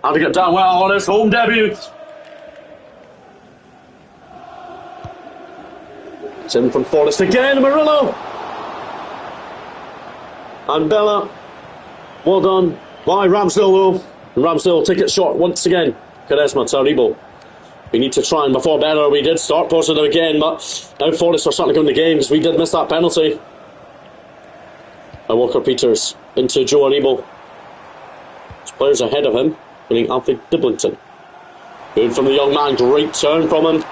And to get down well on his home debut. It's in from Forrest again, Murillo. And Bella. Well done by Ramsdale though. And Ramsdale will take it short once again. Charisma, Taribo. We need to try and before better. We did start positive again, but now Forrest are starting to come in the game because we did miss that penalty. And Walker Peters into Joe Aribo. There's players ahead of him, winning Alfie Diblington. Good from the young man, great turn from him.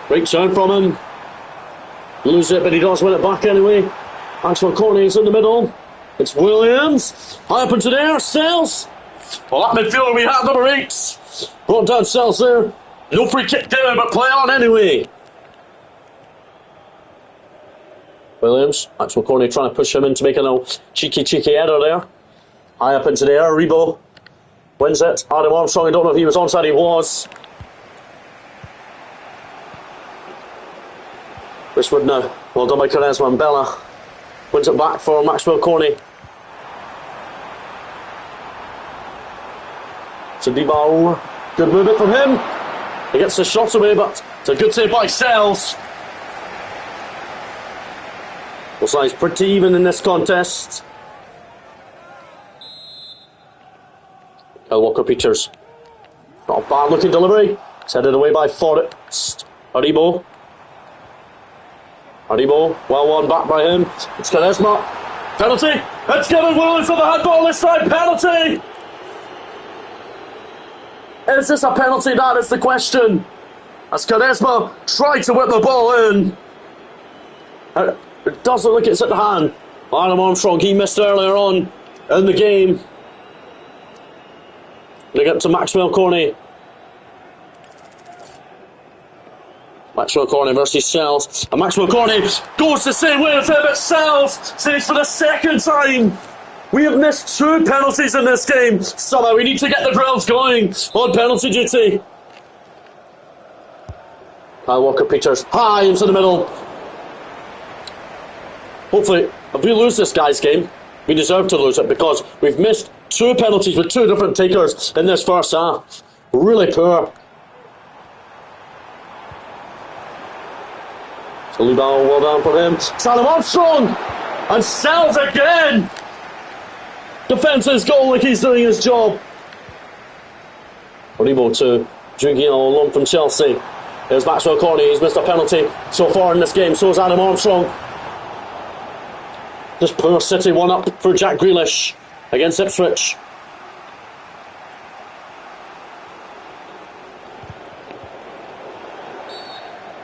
Great turn from him. Lose it, but he does win it back anyway. Maxwell Corney is in the middle. It's Williams. High up into the air, Sells. Well, that midfielder we have, number 8. Brought down Sells there. No free kick there, but play on anyway. Williams, Maxwell Corney trying to push him in to make a little cheeky header there. High up into the air, Rebo wins it. Adam Armstrong, I don't know if he was onside, he was. Chris Wood now, well done by Charisma and Bella. Wins it back for Maxwell Corney. To Dibal, good movement from him. He gets the shot away, but it's a good save by Sells. Both sides pretty even in this contest. Walker Peters. Not a bad looking delivery. It's headed away by Forrest. Aribo, well won back by him. It's Charisma. Penalty. It's given Williams for the handball this time. Penalty. Is this a penalty? That is the question. As Charisma tried to whip the ball in. It doesn't look it's at the hand. Adam Armstrong, he missed earlier on in the game. They get to Maxwell Corney. Maxwell Corney versus Sells. And Maxwell Corney goes the same way as him, but Sells saves for the second time. We have missed 2 penalties in this game. Somehow we need to get the drills going on penalty duty. Kyle Walker Peters high into the middle. Hopefully, if we lose this guy's game, we deserve to lose it because we've missed 2 penalties with 2 different takers in this first half. Really poor. Solibao, well done for him. Adam Armstrong! And Sells again! Defends his goal like he's doing his job. Oribo to Jungiano on loan from Chelsea. There's Maxwell Corney, he's missed a penalty so far in this game, so is Adam Armstrong. Just poor City 1 up for Jack Grealish against Ipswich.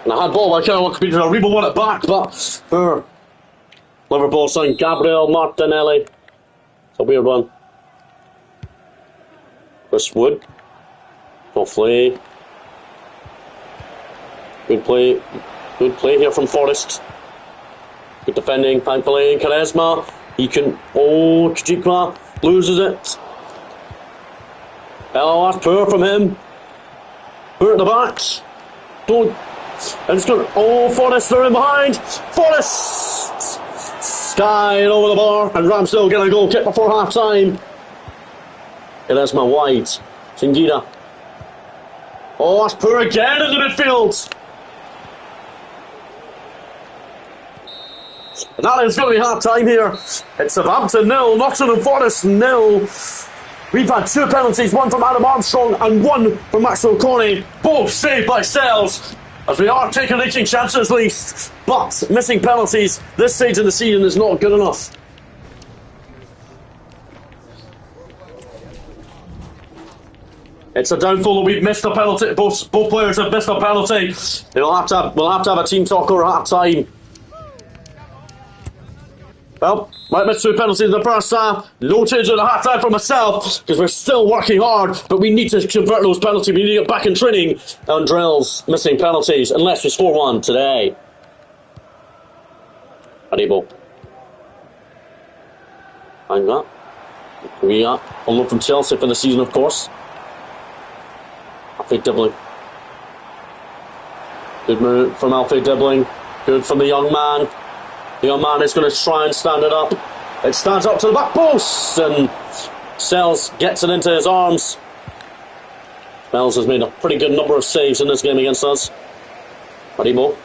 And I had ball, I kind of want to Rebo won it back, but for Liverpool signing Gabriel Martinelli. It's a weird one. Chris Wood. Hopefully. Good play here from Forest. Good defending, thankfully. Quaresma. He can. Oh, Kajikma loses it. Oh, that's poor from him. Poor at the back. Don't. And it's good. Oh, Forest, they're in behind. Forest! Skying over the bar. And Ramsdale getting a goal kick before half time. Quaresma wide. Singida. Oh, that's poor again in the midfield. And that is going to be half time here. It's Southampton 0, Nottingham Forest 0. We've had 2 penalties, one from Adam Armstrong and one from Maxwell Corney, both saved by Sells, as we are taking reaching chances at least. But missing penalties this stage of the season is not good enough. It's a downfall that we've missed a penalty. Both players have missed a penalty. We'll have to have a team talk over half time. Well, might miss 2 penalties in the first half. No change in the half time for myself, because we're still working hard, but we need to convert those penalties. We need to get back in training on drills, missing penalties, unless we score one today. Aribo. Hang that. We are on loan from Chelsea for the season, of course. Alfie Dibbling. Good move from Alfie Dibbling. Good from the young man. The young man is going to try and stand it up. It stands up to the back post, and Sells gets it into his arms. Sells has made a pretty good number of saves in this game against us. Marimo.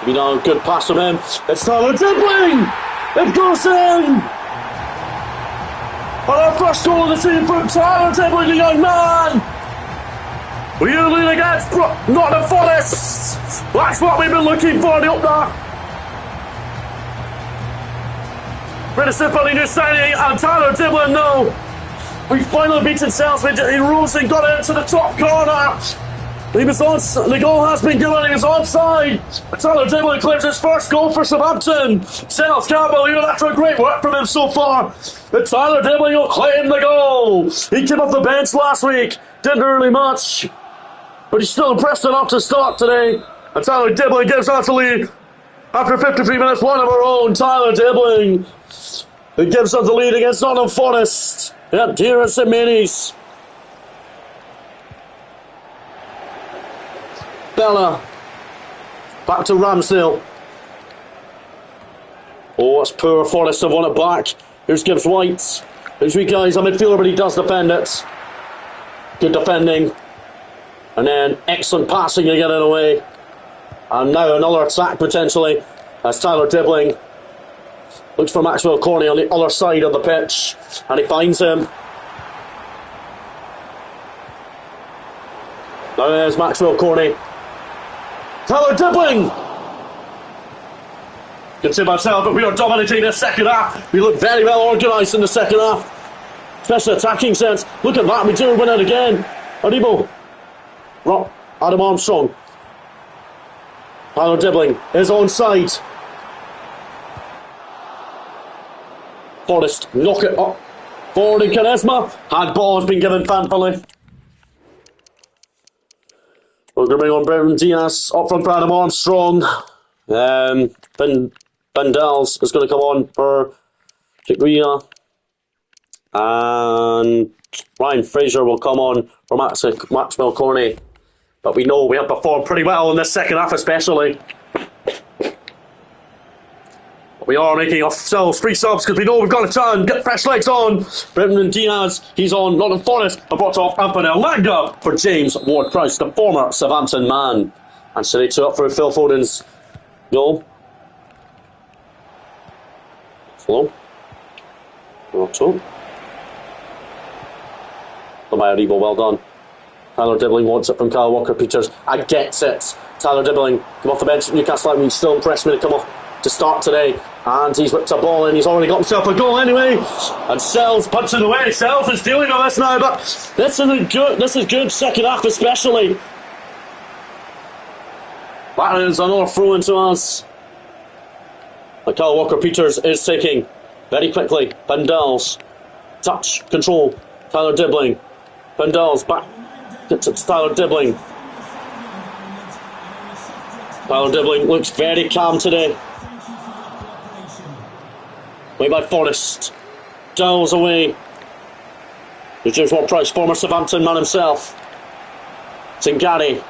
You know, good pass from him. It's Tyler Dibbling! It goes in! And our first goal of the season from Tyler Dibbling, the young man! We lead against Nottingham Forest. That's what we've been looking for, the opener. British City new signing, and Tyler Dibbling, no. We finally beaten Sells. He rose and got it into the top corner. He was on. The goal has been given. He was onside. Tyler Dibbling claims his first goal for Southampton. Sells can't believe it after a great work from him so far. But Tyler Dibbling will claim the goal. He came off the bench last week. Didn't really much. But he's still impressed enough to start today. And Tyler Dibbling gives us the lead. After 53 minutes, one of our own, Tyler Dibbling. It gives us the lead against Nottingham Forest. Yep, here at St Mary's. Bella. Back to Ramsdale. Oh, it's poor. Forest have won it back. Here's Gibbs White. Here's we guys, a midfielder, but he does defend it. Good defending. And then excellent passing to get it away. And now another attack potentially as Tyler Dibbling looks for Maxwell Corney on the other side of the pitch. And he finds him. Now there's Maxwell Corney. Tyler Dibbling! Good save myself, but we are dominating the second half. We look very well organised in the second half. Especially attacking sense. Look at that, we do win it again. Aribo. Adam Armstrong. Tyler Dibbling is onside. Forest knock it up. Forward in Quaresma. Handball has been given thankfully. We're going to bring on Brendan Diaz up front for Adam Armstrong. Bendels is going to come on for Chiquia. And Ryan Fraser will come on for Maxwell Corney. But we know we have performed pretty well in this second half especially. We are making ourselves 3 subs because we know we've got to try and get fresh legs on. Brendan Diaz, he's on Nottingham Forest. I brought off Anthony Elanga for James Ward-Prowse, the former Southampton man. And City 2 up for Phil Foden's goal. Slow. Not so. Aribo, well done. Tyler Dibbling wants it from Kyle Walker-Peters and gets it. Tyler Dibbling come off the bench at Newcastle. He's still impressed me to come off to start today, and he's whipped a ball in. He's already got himself a goal anyway, and Sells punching away. Sells is dealing with this now, but this is good second half especially. That is another throw into us. Kyle Walker-Peters is taking very quickly. Pendels. Touch. Control. Tyler Dibbling. Pendels back. Gets it to Tyler Dibbling. Tyler Dibbling looks very calm today. Way by Forrest. Dowles away. There's James Ward-Prowse, former Southampton man himself. Zingari.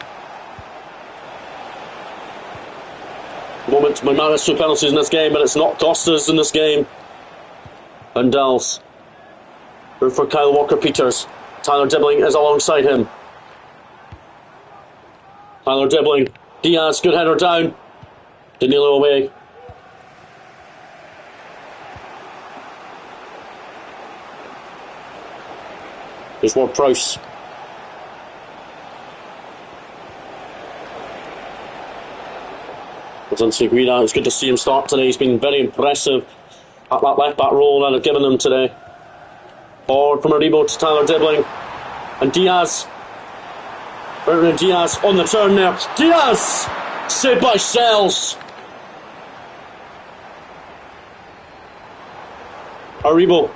Moment, we might have 2 penalties in this game, but it's not cost us in this game. And Dowles. For Kyle Walker-Peters. Tyler Dibbling is alongside him. Tyler Dibbling. Diaz, good header down. Danilo away. There's Ward-Prowse. It's good to see him start today. He's been very impressive at that left back role that I've given him today. Forward from Aribo to Tyler Dibbling. And Diaz. Bernard Diaz on the turn there. Diaz! Saved by Sells. Aribo.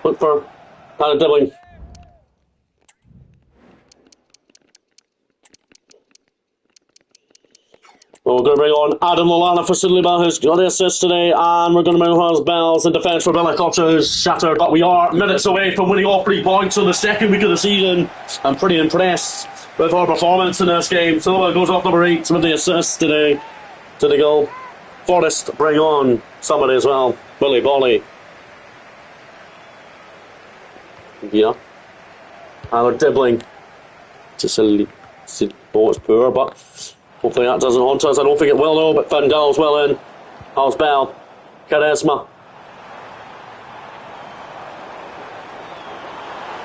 Look for Tyler Dibbling. We're going to bring on Adam Lallana for Sidley, who's got the assist today, and we're going to bring on Hans Bells in defence for Billy Culture, who's shattered. But we are minutes away from winning all 3 points on the second week of the season. I'm pretty impressed with our performance in this game. So goes off number 8 with the assist today to the goal. Forrest bring on somebody as well. Billy Bolly. Yeah. Tyler Dibbling. Oh, it's poor, but hopefully that doesn't haunt us. I don't think it will, though, but Van Daal's well in. How's Bell? Charisma.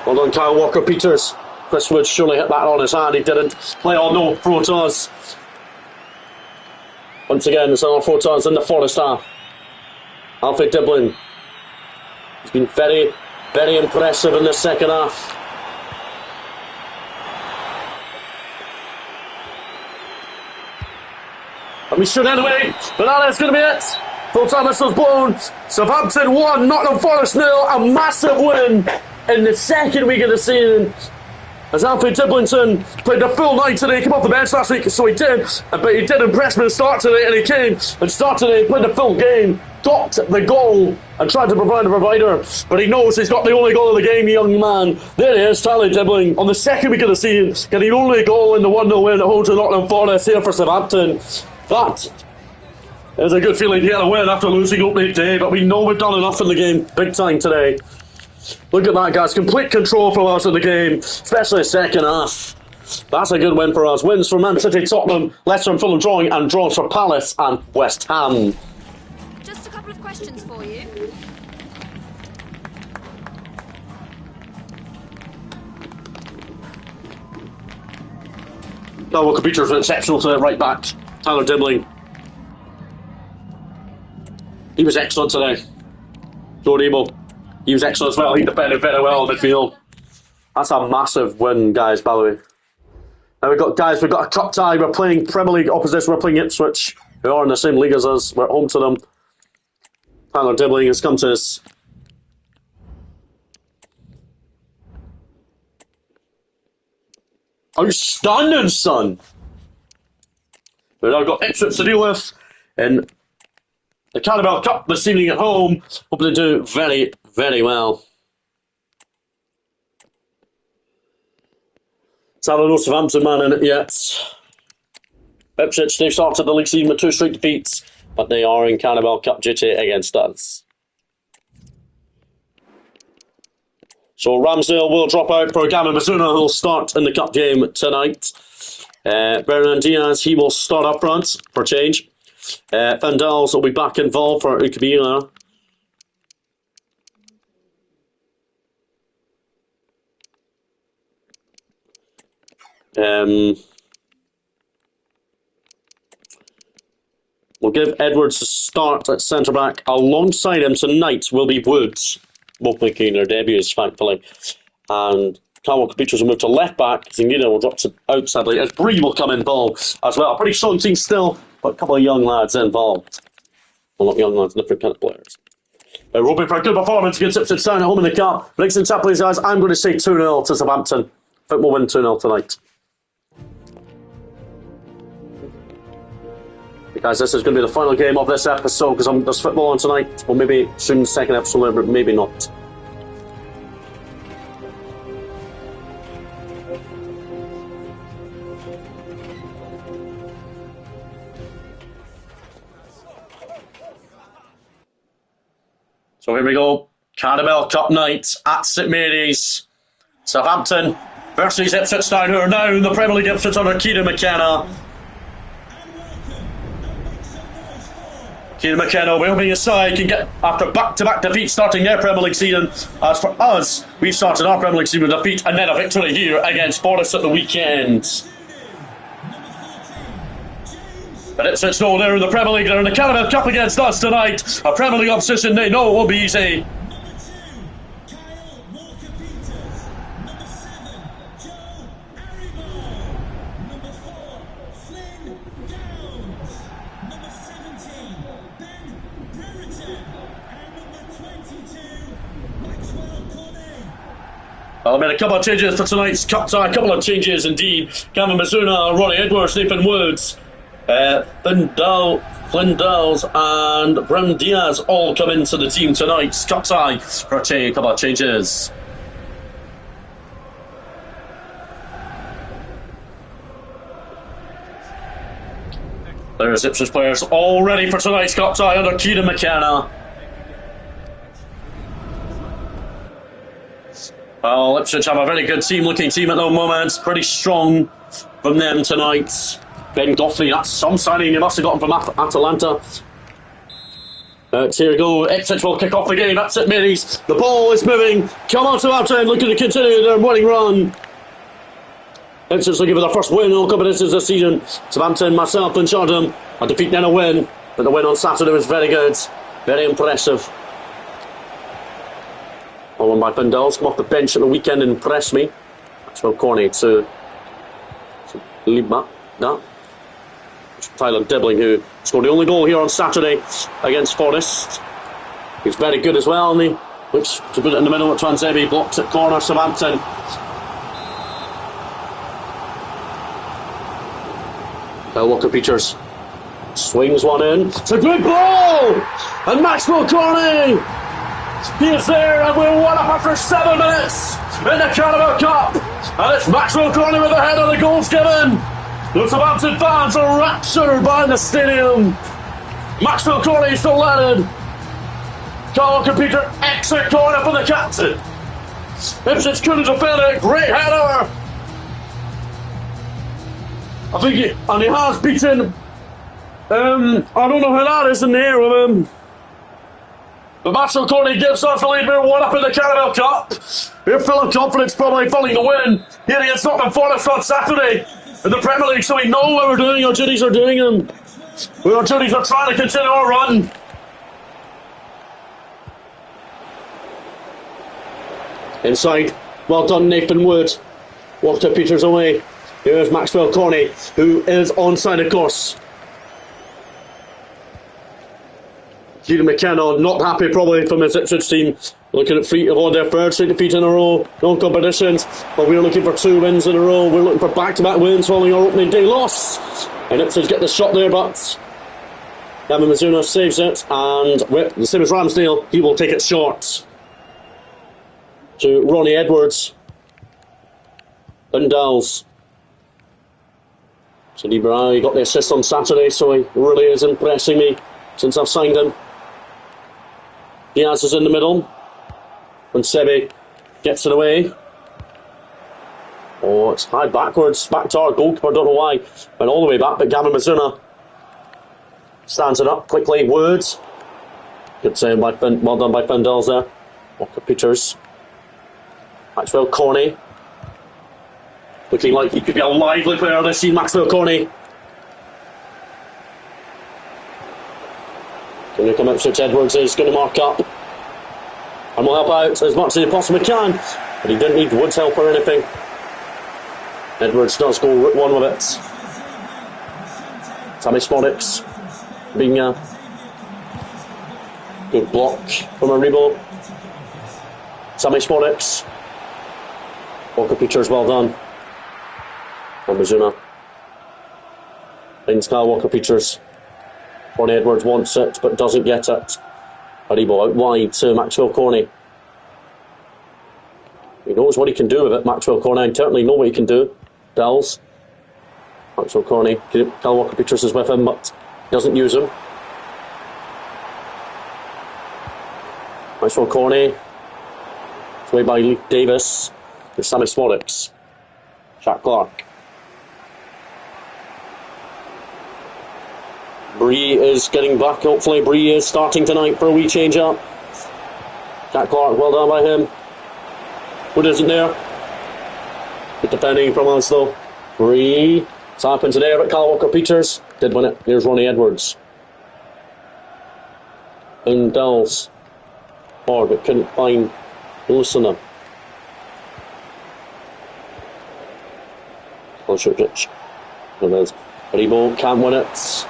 Well done, Kyle Walker-Peters. Chris Wood surely hit that on his hand. He didn't. Play on, no. Throw to us. Once again, it's another throw to us in the Forest half. Alfie Dibbling. He's been very, very impressive in the second half. And we should anyway, but that is going to be it. Full-time whistle's blown. Southampton 1, Nottingham Forest 0. A massive win in the second week of the season. As Alfie Diblington played the full night today, came off the bench last week, so he did. But he did impress me to start today, and he came and started today, played the full game, got the goal, and tried to provide a provider. But he knows he's got the only goal of the game, the young man. There he is, Tyler Dibbling, on the second week of the season, getting the only goal in the 1-0 win at home to Nottingham Forest here for Southampton. That is a good feeling to get a win after losing opening day, but we know we've done enough in the game, big time today. Look at that, guys. Complete control from us in the game, especially second half. That's a good win for us. Wins for Man City, Tottenham, Leicester and Fulham drawing, and draws for Palace and West Ham. Just a couple of questions for you. Kyle Walker-Peters was exceptional to right back. Tyler Dibbling. He was excellent today. Joe Debo. He was excellent as well. He defended very well in midfield. That's a massive win, guys, by the way. Now we've got a cup tie. We're playing Premier League opposition. We're playing Ipswich, who are in the same league as us. We're home to them. Tyler Dibbling has come to us. Outstanding, son. We've now got Ipswich to deal with in the Carabao Cup this evening at home. Hope they do very, very well. Sadly, no Southampton man in it yet. Ipswich, they've started the league season with 2 straight defeats, but they are in Carabao Cup duty against us. So Ramsdale will drop out for Gavin Bazuna, who will start in the cup game tonight. Bernard Diaz, he will start up front for change. Van Dals will be back involved for Ukabila. We'll give Edwards a start at centre-back. Alongside him tonight will be Woods, both making their debuts, thankfully. And Carl Walker-Peters will move to left back. Zingina will drop to out, sadly, as Bree will come involved as well. A pretty strong team still, but a couple of young lads involved. Well, not young lads, different kind of players. We're hoping for a good performance against Ipswich Town at home in the cup. Next in chat, please, guys. I'm going to say 2-0 to Southampton. I think we'll win 2-0 tonight. Guys, this is going to be the final game of this episode because there's football on tonight. Or maybe soon the second episode, but maybe not. So here we go. Carabao Cup night at St Mary's. Southampton versus Ipswich Town, who are now in the Premier League. Ipswich under Kieran McKenna. Kieran McKenna whelming his side can get after back-to-back defeats starting their Premier League season. As for us, we started our Premier League season with a defeat and then a victory here against Forest at the weekend. But Ipswich know they're in the Premier League, they're in the Carabao Cup against us tonight. A Premier League opposition they know it won't be easy. Well, I made a couple of changes for tonight's cup tie, a couple of changes indeed. Gavin Mizuna, Ronnie Edwards, Nathan Woods, Flynn Dowles and Bram Diaz all come into the team tonight's cup tie for a couple of changes. There's Ipswich players all ready for tonight's cup tie under Kieran McKenna. Well, Ipswich have a very good team-looking team at the moment. Pretty strong from them tonight. Ben Goffley, that's some signing you must have gotten from Atalanta. Here we go. Ipswich will kick off the game. That's it, Mary's. The ball is moving. Come on, Southampton, looking to continue their winning run. Ipswich looking for their first win in all competitions this season. Southampton, myself and Chardham, a defeat then a win. But the win on Saturday was very good. Very impressive. One of my Bindals come off the bench at the weekend and impressed me. Maxwell Corney to lead that. Tyler Dibbling, who scored the only goal here on Saturday against Forest. He's very good as well, and he looks to put it in the middle at Transebi, blocked at corner, Southampton. Kyle Walker-Peters swings one in. It's a good ball! And Maxwell Corney! He is there, and we're 1-up after 7 minutes in the Carabao Cup. And it's Maxwell Corney with the head of the goals given. The Southampton fans are raptured by the stadium. Maxwell Corney is delighted. Carl Walker-Peters exit corner for the captain. Ipswich couldn't defend it. Great header. I think he has beaten. I don't know who that is in the air with him. But Maxwell Corney gives us the lead. We're 1-up in the Carabao Cup. We're full of confidence, probably following the win here against Nottingham Forest on Saturday in the Premier League. So we know what we're doing. Our duties are doing them. Our duties are trying to continue our run. Inside, well done, Nathan Wood. Walker-Peters away. Here's Maxwell Corney, who is onside, of course. Kieran McKenna not happy probably from his Ipswich team. Looking at three on their third straight defeat in a row. No competitions, but we're looking for 2 wins in a row. We're looking for back-to-back wins following our opening day loss. And Ipswich get the shot there, but Gavin Mizuna saves it, and the same as Ramsdale, he will take it short to Ronnie Edwards. Bindals. So he got the assist on Saturday, so he really is impressing me since I've signed him. Diaz is in the middle. And Sebi gets it away. Oh, it's high backwards. Back to our goalkeeper, don't know why. Went all the way back, but Gavin Mizuna stands it up quickly. Woods. Good save by well done by Bindals there. Walker-Peters. Maxwell Corney. Looking like he could be a lively player this season, Maxwell Corney. Going to come up, Edwards is going to mark up. And we'll help out as much as he possibly can. But he didn't need Wood's help or anything. Edwards does go route one with it. Sammy Smodics being a good block from Aribo. Sammy Smodics. Walker Peters, well done. And Mizuna. Finds Kyle Walker Peters. Corney Edwards wants it but doesn't get it. Aribo out wide to Maxwell Corney. He knows what he can do with it. Maxwell Corney, I certainly know what he can do. Dells. Maxwell Corney. Kyle Walker Peters is with him, but he doesn't use him. Maxwell Corney. It's way by Luke Davis. To Sammy Smodics. Jack Clark. Bree is getting back. Hopefully Bree is starting tonight for a wee change up. Jack Clark, well done by him. Wood isn't there. Good defending from us though. Bree. It's happened today, but Kyle Walker Peters did win it. Here's Ronnie Edwards. And Dells. Hard, but couldn't find Lucina. Kolchuk. And there's Aribo, can't win it.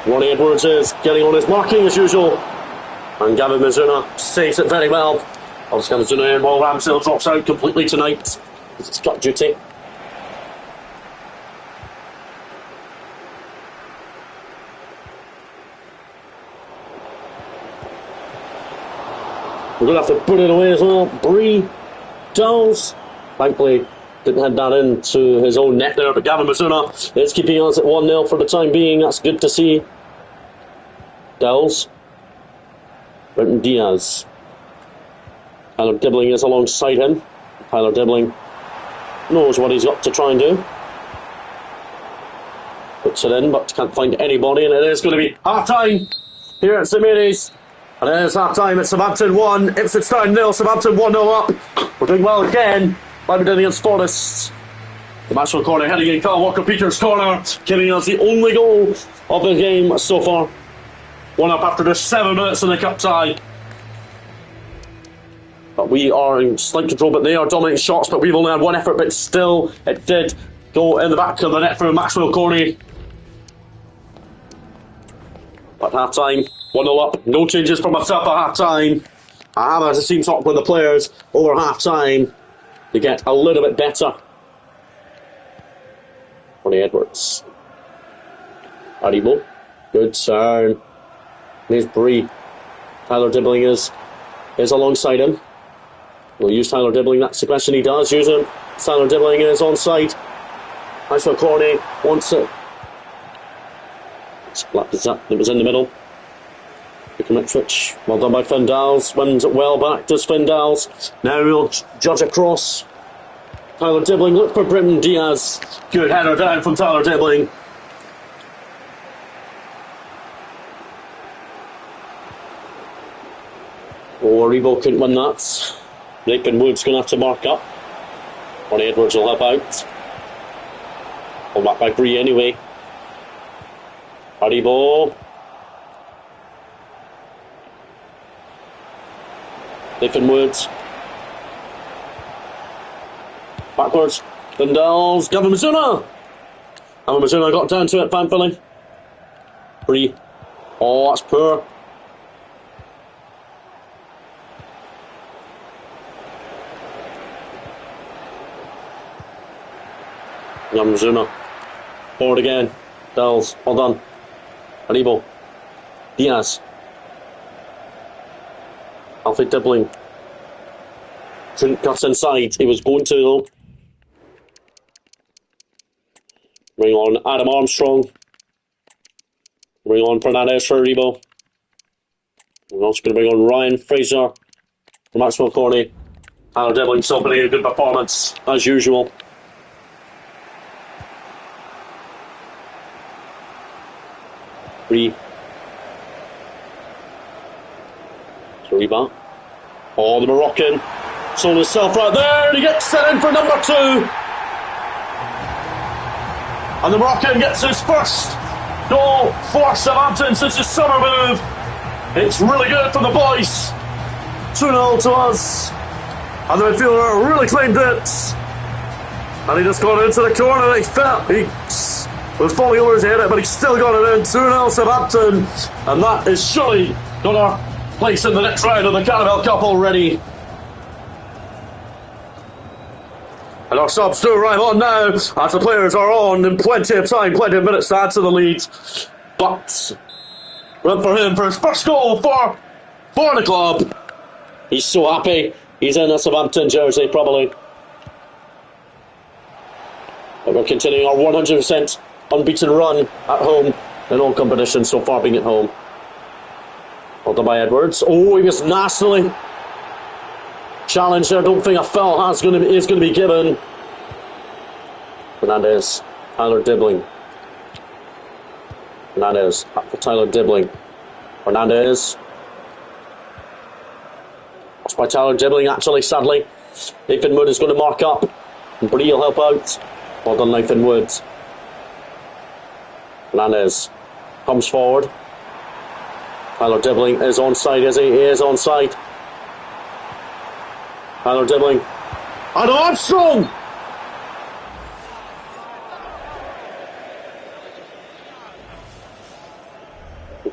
Ronnie Edwards is getting on his marking as usual. And Gavin Mizuna saves it very well. Obviously Gavin Mizuna and while Ramsdale drops out completely tonight. It's got duty. We're going to have to put it away as well. Bree, Dells. Thankfully, didn't head that into his own net there, but Gavin Mizuna is keeping us at 1-0 for the time being. That's good to see. Dells. Brenton Diaz. Tyler Dibbling is alongside him. Tyler Dibbling knows what he's got to try and do. Puts it in, but can't find anybody, and it is going to be half-time here at St Mary's. And it is half-time at Southampton 1, Ipswich Town 0, Southampton 1-0 up. We're doing well again, like we did against Forest. The Maxwell corner heading in Kyle Walker Peters' corner, giving us the only goal of the game so far. 1 up after just 7 minutes in the cup tie. But we are in slight control, but they are dominating shots, but we've only had one effort, but still, it did go in the back of the net for Maxwell Corney. At half-time, 1-0 up, no changes for myself at half-time. I have as a team talk with the players over half-time to get a little bit better. Ronnie Edwards. Aribo, good turn. There's Bree. Tyler Dibbling is alongside him. We'll use Tyler Dibbling, that's the question he does use him. Tyler Dibbling is onside. Maxwell Corney wants it. It was in the middle. Ipswich. Well done by Finn Dowles. Wins it well back. Does Finn Dowles. Now we'll judge across. Tyler Dibbling. Look for Brenton Diaz. Good header down from Tyler Dibbling. Oh, Rebo couldn't win that. Nathan Wood's going to have to mark up. Ronnie Edwards will help out. Pulled back by Bree anyway. Aribo. Nathan Woods. Backwards. Vindels. Gavin Mizuna. Gavin Mizuna got down to it, thankfully. Bree. Oh, that's poor. Gavin Mizuna. Forward again. Dells. Well done. Aribo. Diaz. Alfie Dibbling. Couldn't cut inside. He was going to though. Bring on Adam Armstrong. Bring on Fernandez for Aribo. We're also going to bring on Ryan Fraser for Maxwell Corney. Tyler Dibbling still putting in a good performance as usual. Bree. Reba. Oh, the Moroccan. Sold himself right there, and he gets set in for number 2. And the Moroccan gets his first goal for Southampton since his summer move. It's really good for the boys. 2-0 to us. And the midfielder really claimed it. And he just got into the corner. He fell. He was falling over his head, but he still got it in. 2-0 Southampton. And that is surely going to place in the next round of the Carabao Cup already. And our subs do arrive on now, as the players are on in plenty of time, plenty of minutes to add to the lead. But went for him for his first goal for the club. He's so happy. He's in a Southampton jersey, probably. But we're continuing our 100% unbeaten run at home in all competitions so far, being at home. Well done by Edwards. Oh, he was nastily challenged. I don't think a foul is going to be given. Fernandez, Tyler Dibbling. Fernandez, back for Tyler Dibbling. Fernandez. Lost by Tyler Dibbling, actually, sadly. Nathan Wood is going to mark up. And Bree will help out. Well done, Nathan Woods. Fernandez comes forward. Tyler Dibbling is onside, is he? He is onside. Tyler Dibbling. And Armstrong!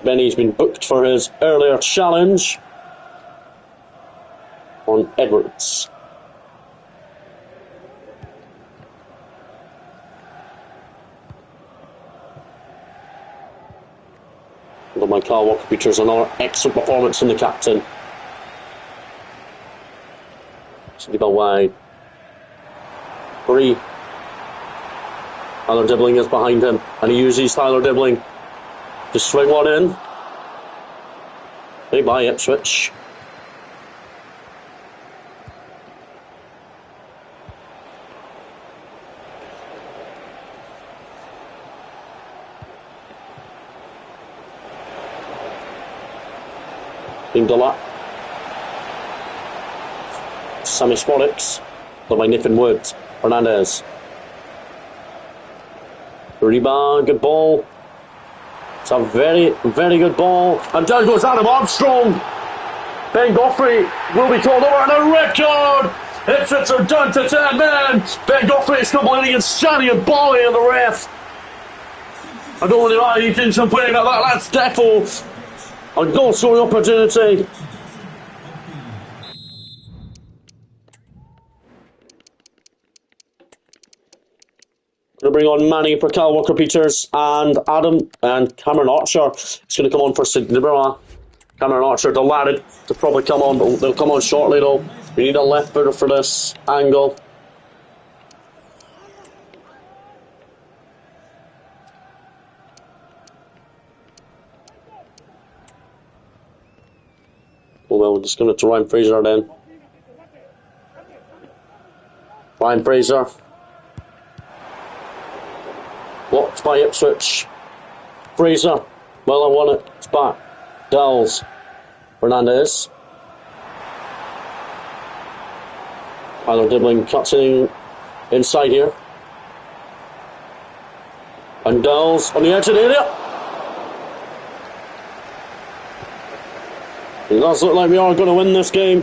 Benny's been booked for his earlier challenge on Edwards. Well, my Carl Walker Peters, another excellent performance from the captain. Should go wide. Bree. Tyler Dibbling is behind him, and he uses Tyler Dibbling to swing one in. Big by Ipswich. Indala. Sammy Swadix. Led by Nathan Woods. Fernandez. Rebound, good ball. It's a very, very good ball. And down goes Adam Armstrong. Ben Godfrey will be called over, and a red card. Ipswich are down to 10 men. Ben Godfrey is complaining against Shani and Bali and the ref. I don't really like anything complaining about that. That's defo. A goal scoring opportunity. Going to bring on Manny for Kyle Walker-Peters, and Adam and Cameron Archer. It's going to come on for St. Deborah. Cameron Archer delighted to probably come on, but they'll come on shortly though. We need a left footer for this angle. Well, we're just going to Ryan Fraser then. Ryan Fraser. Blocked by Ipswich. Fraser. Well, I won it. It's back. Dells. Fernandez. Tyler Dibbling cuts in inside here. And Dells on the edge of the area. It does look like we are going to win this game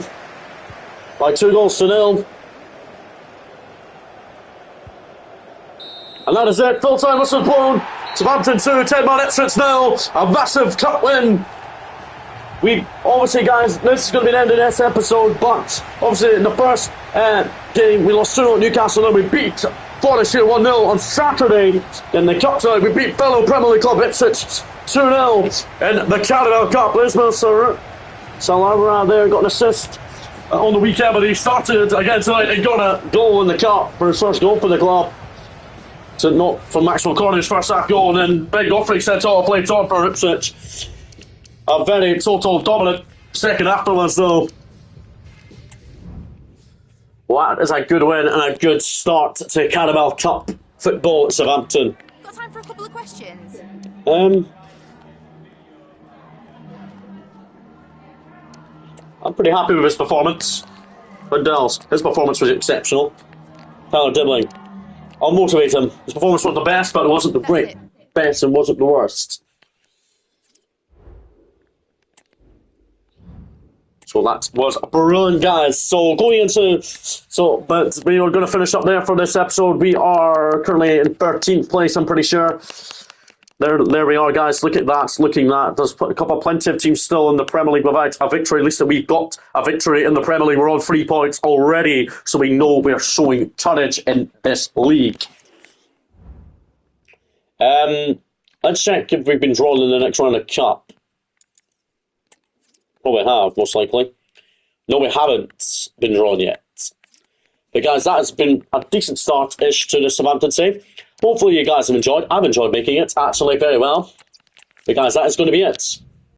by 2-0. And that is it. Full time whistle blown. Southampton 2, 10-man Ipswich 0. A massive cup win. We obviously, guys, this is going to be the end of this episode, but obviously in the first game we lost 2-0 at Newcastle, and we beat Forest here 1-0 on Saturday. In the cup side, we beat fellow Premier League club Ipswich 2-0 in the Carabao Cup. Lisbon Salavra there got an assist on the weekend, but he started again tonight and got a goal in the cup for his first goal for the club. So not from Maxwell Corney's first half goal, and then Ben Godfrey sent off late on for Ipswich. A very total dominant second afterwards though. Well, that is a good win and a good start to Carabao Cup football at Southampton. Got time for a couple of questions? I'm pretty happy with his performance. Dells, his performance was exceptional. Tyler Dibbling, I'll motivate him. His performance wasn't the best, but it wasn't the great best and wasn't the worst. So that was brilliant, guys. So going into... But we are going to finish up there for this episode. We are currently in 13th place, I'm pretty sure. There we are, guys. Look at that. Looking at that. There's plenty of teams still in the Premier League without a victory. At least we've got a victory in the Premier League. We're on 3 points already, so we know we're showing tonnage in this league. Let's check if we've been drawn in the next round of Cup. Well, we have, most likely. No, we haven't been drawn yet. But guys, that has been a decent start-ish to the Southampton save. Hopefully you guys have enjoyed. I've enjoyed making it, actually, very well. But guys, that is going to be it.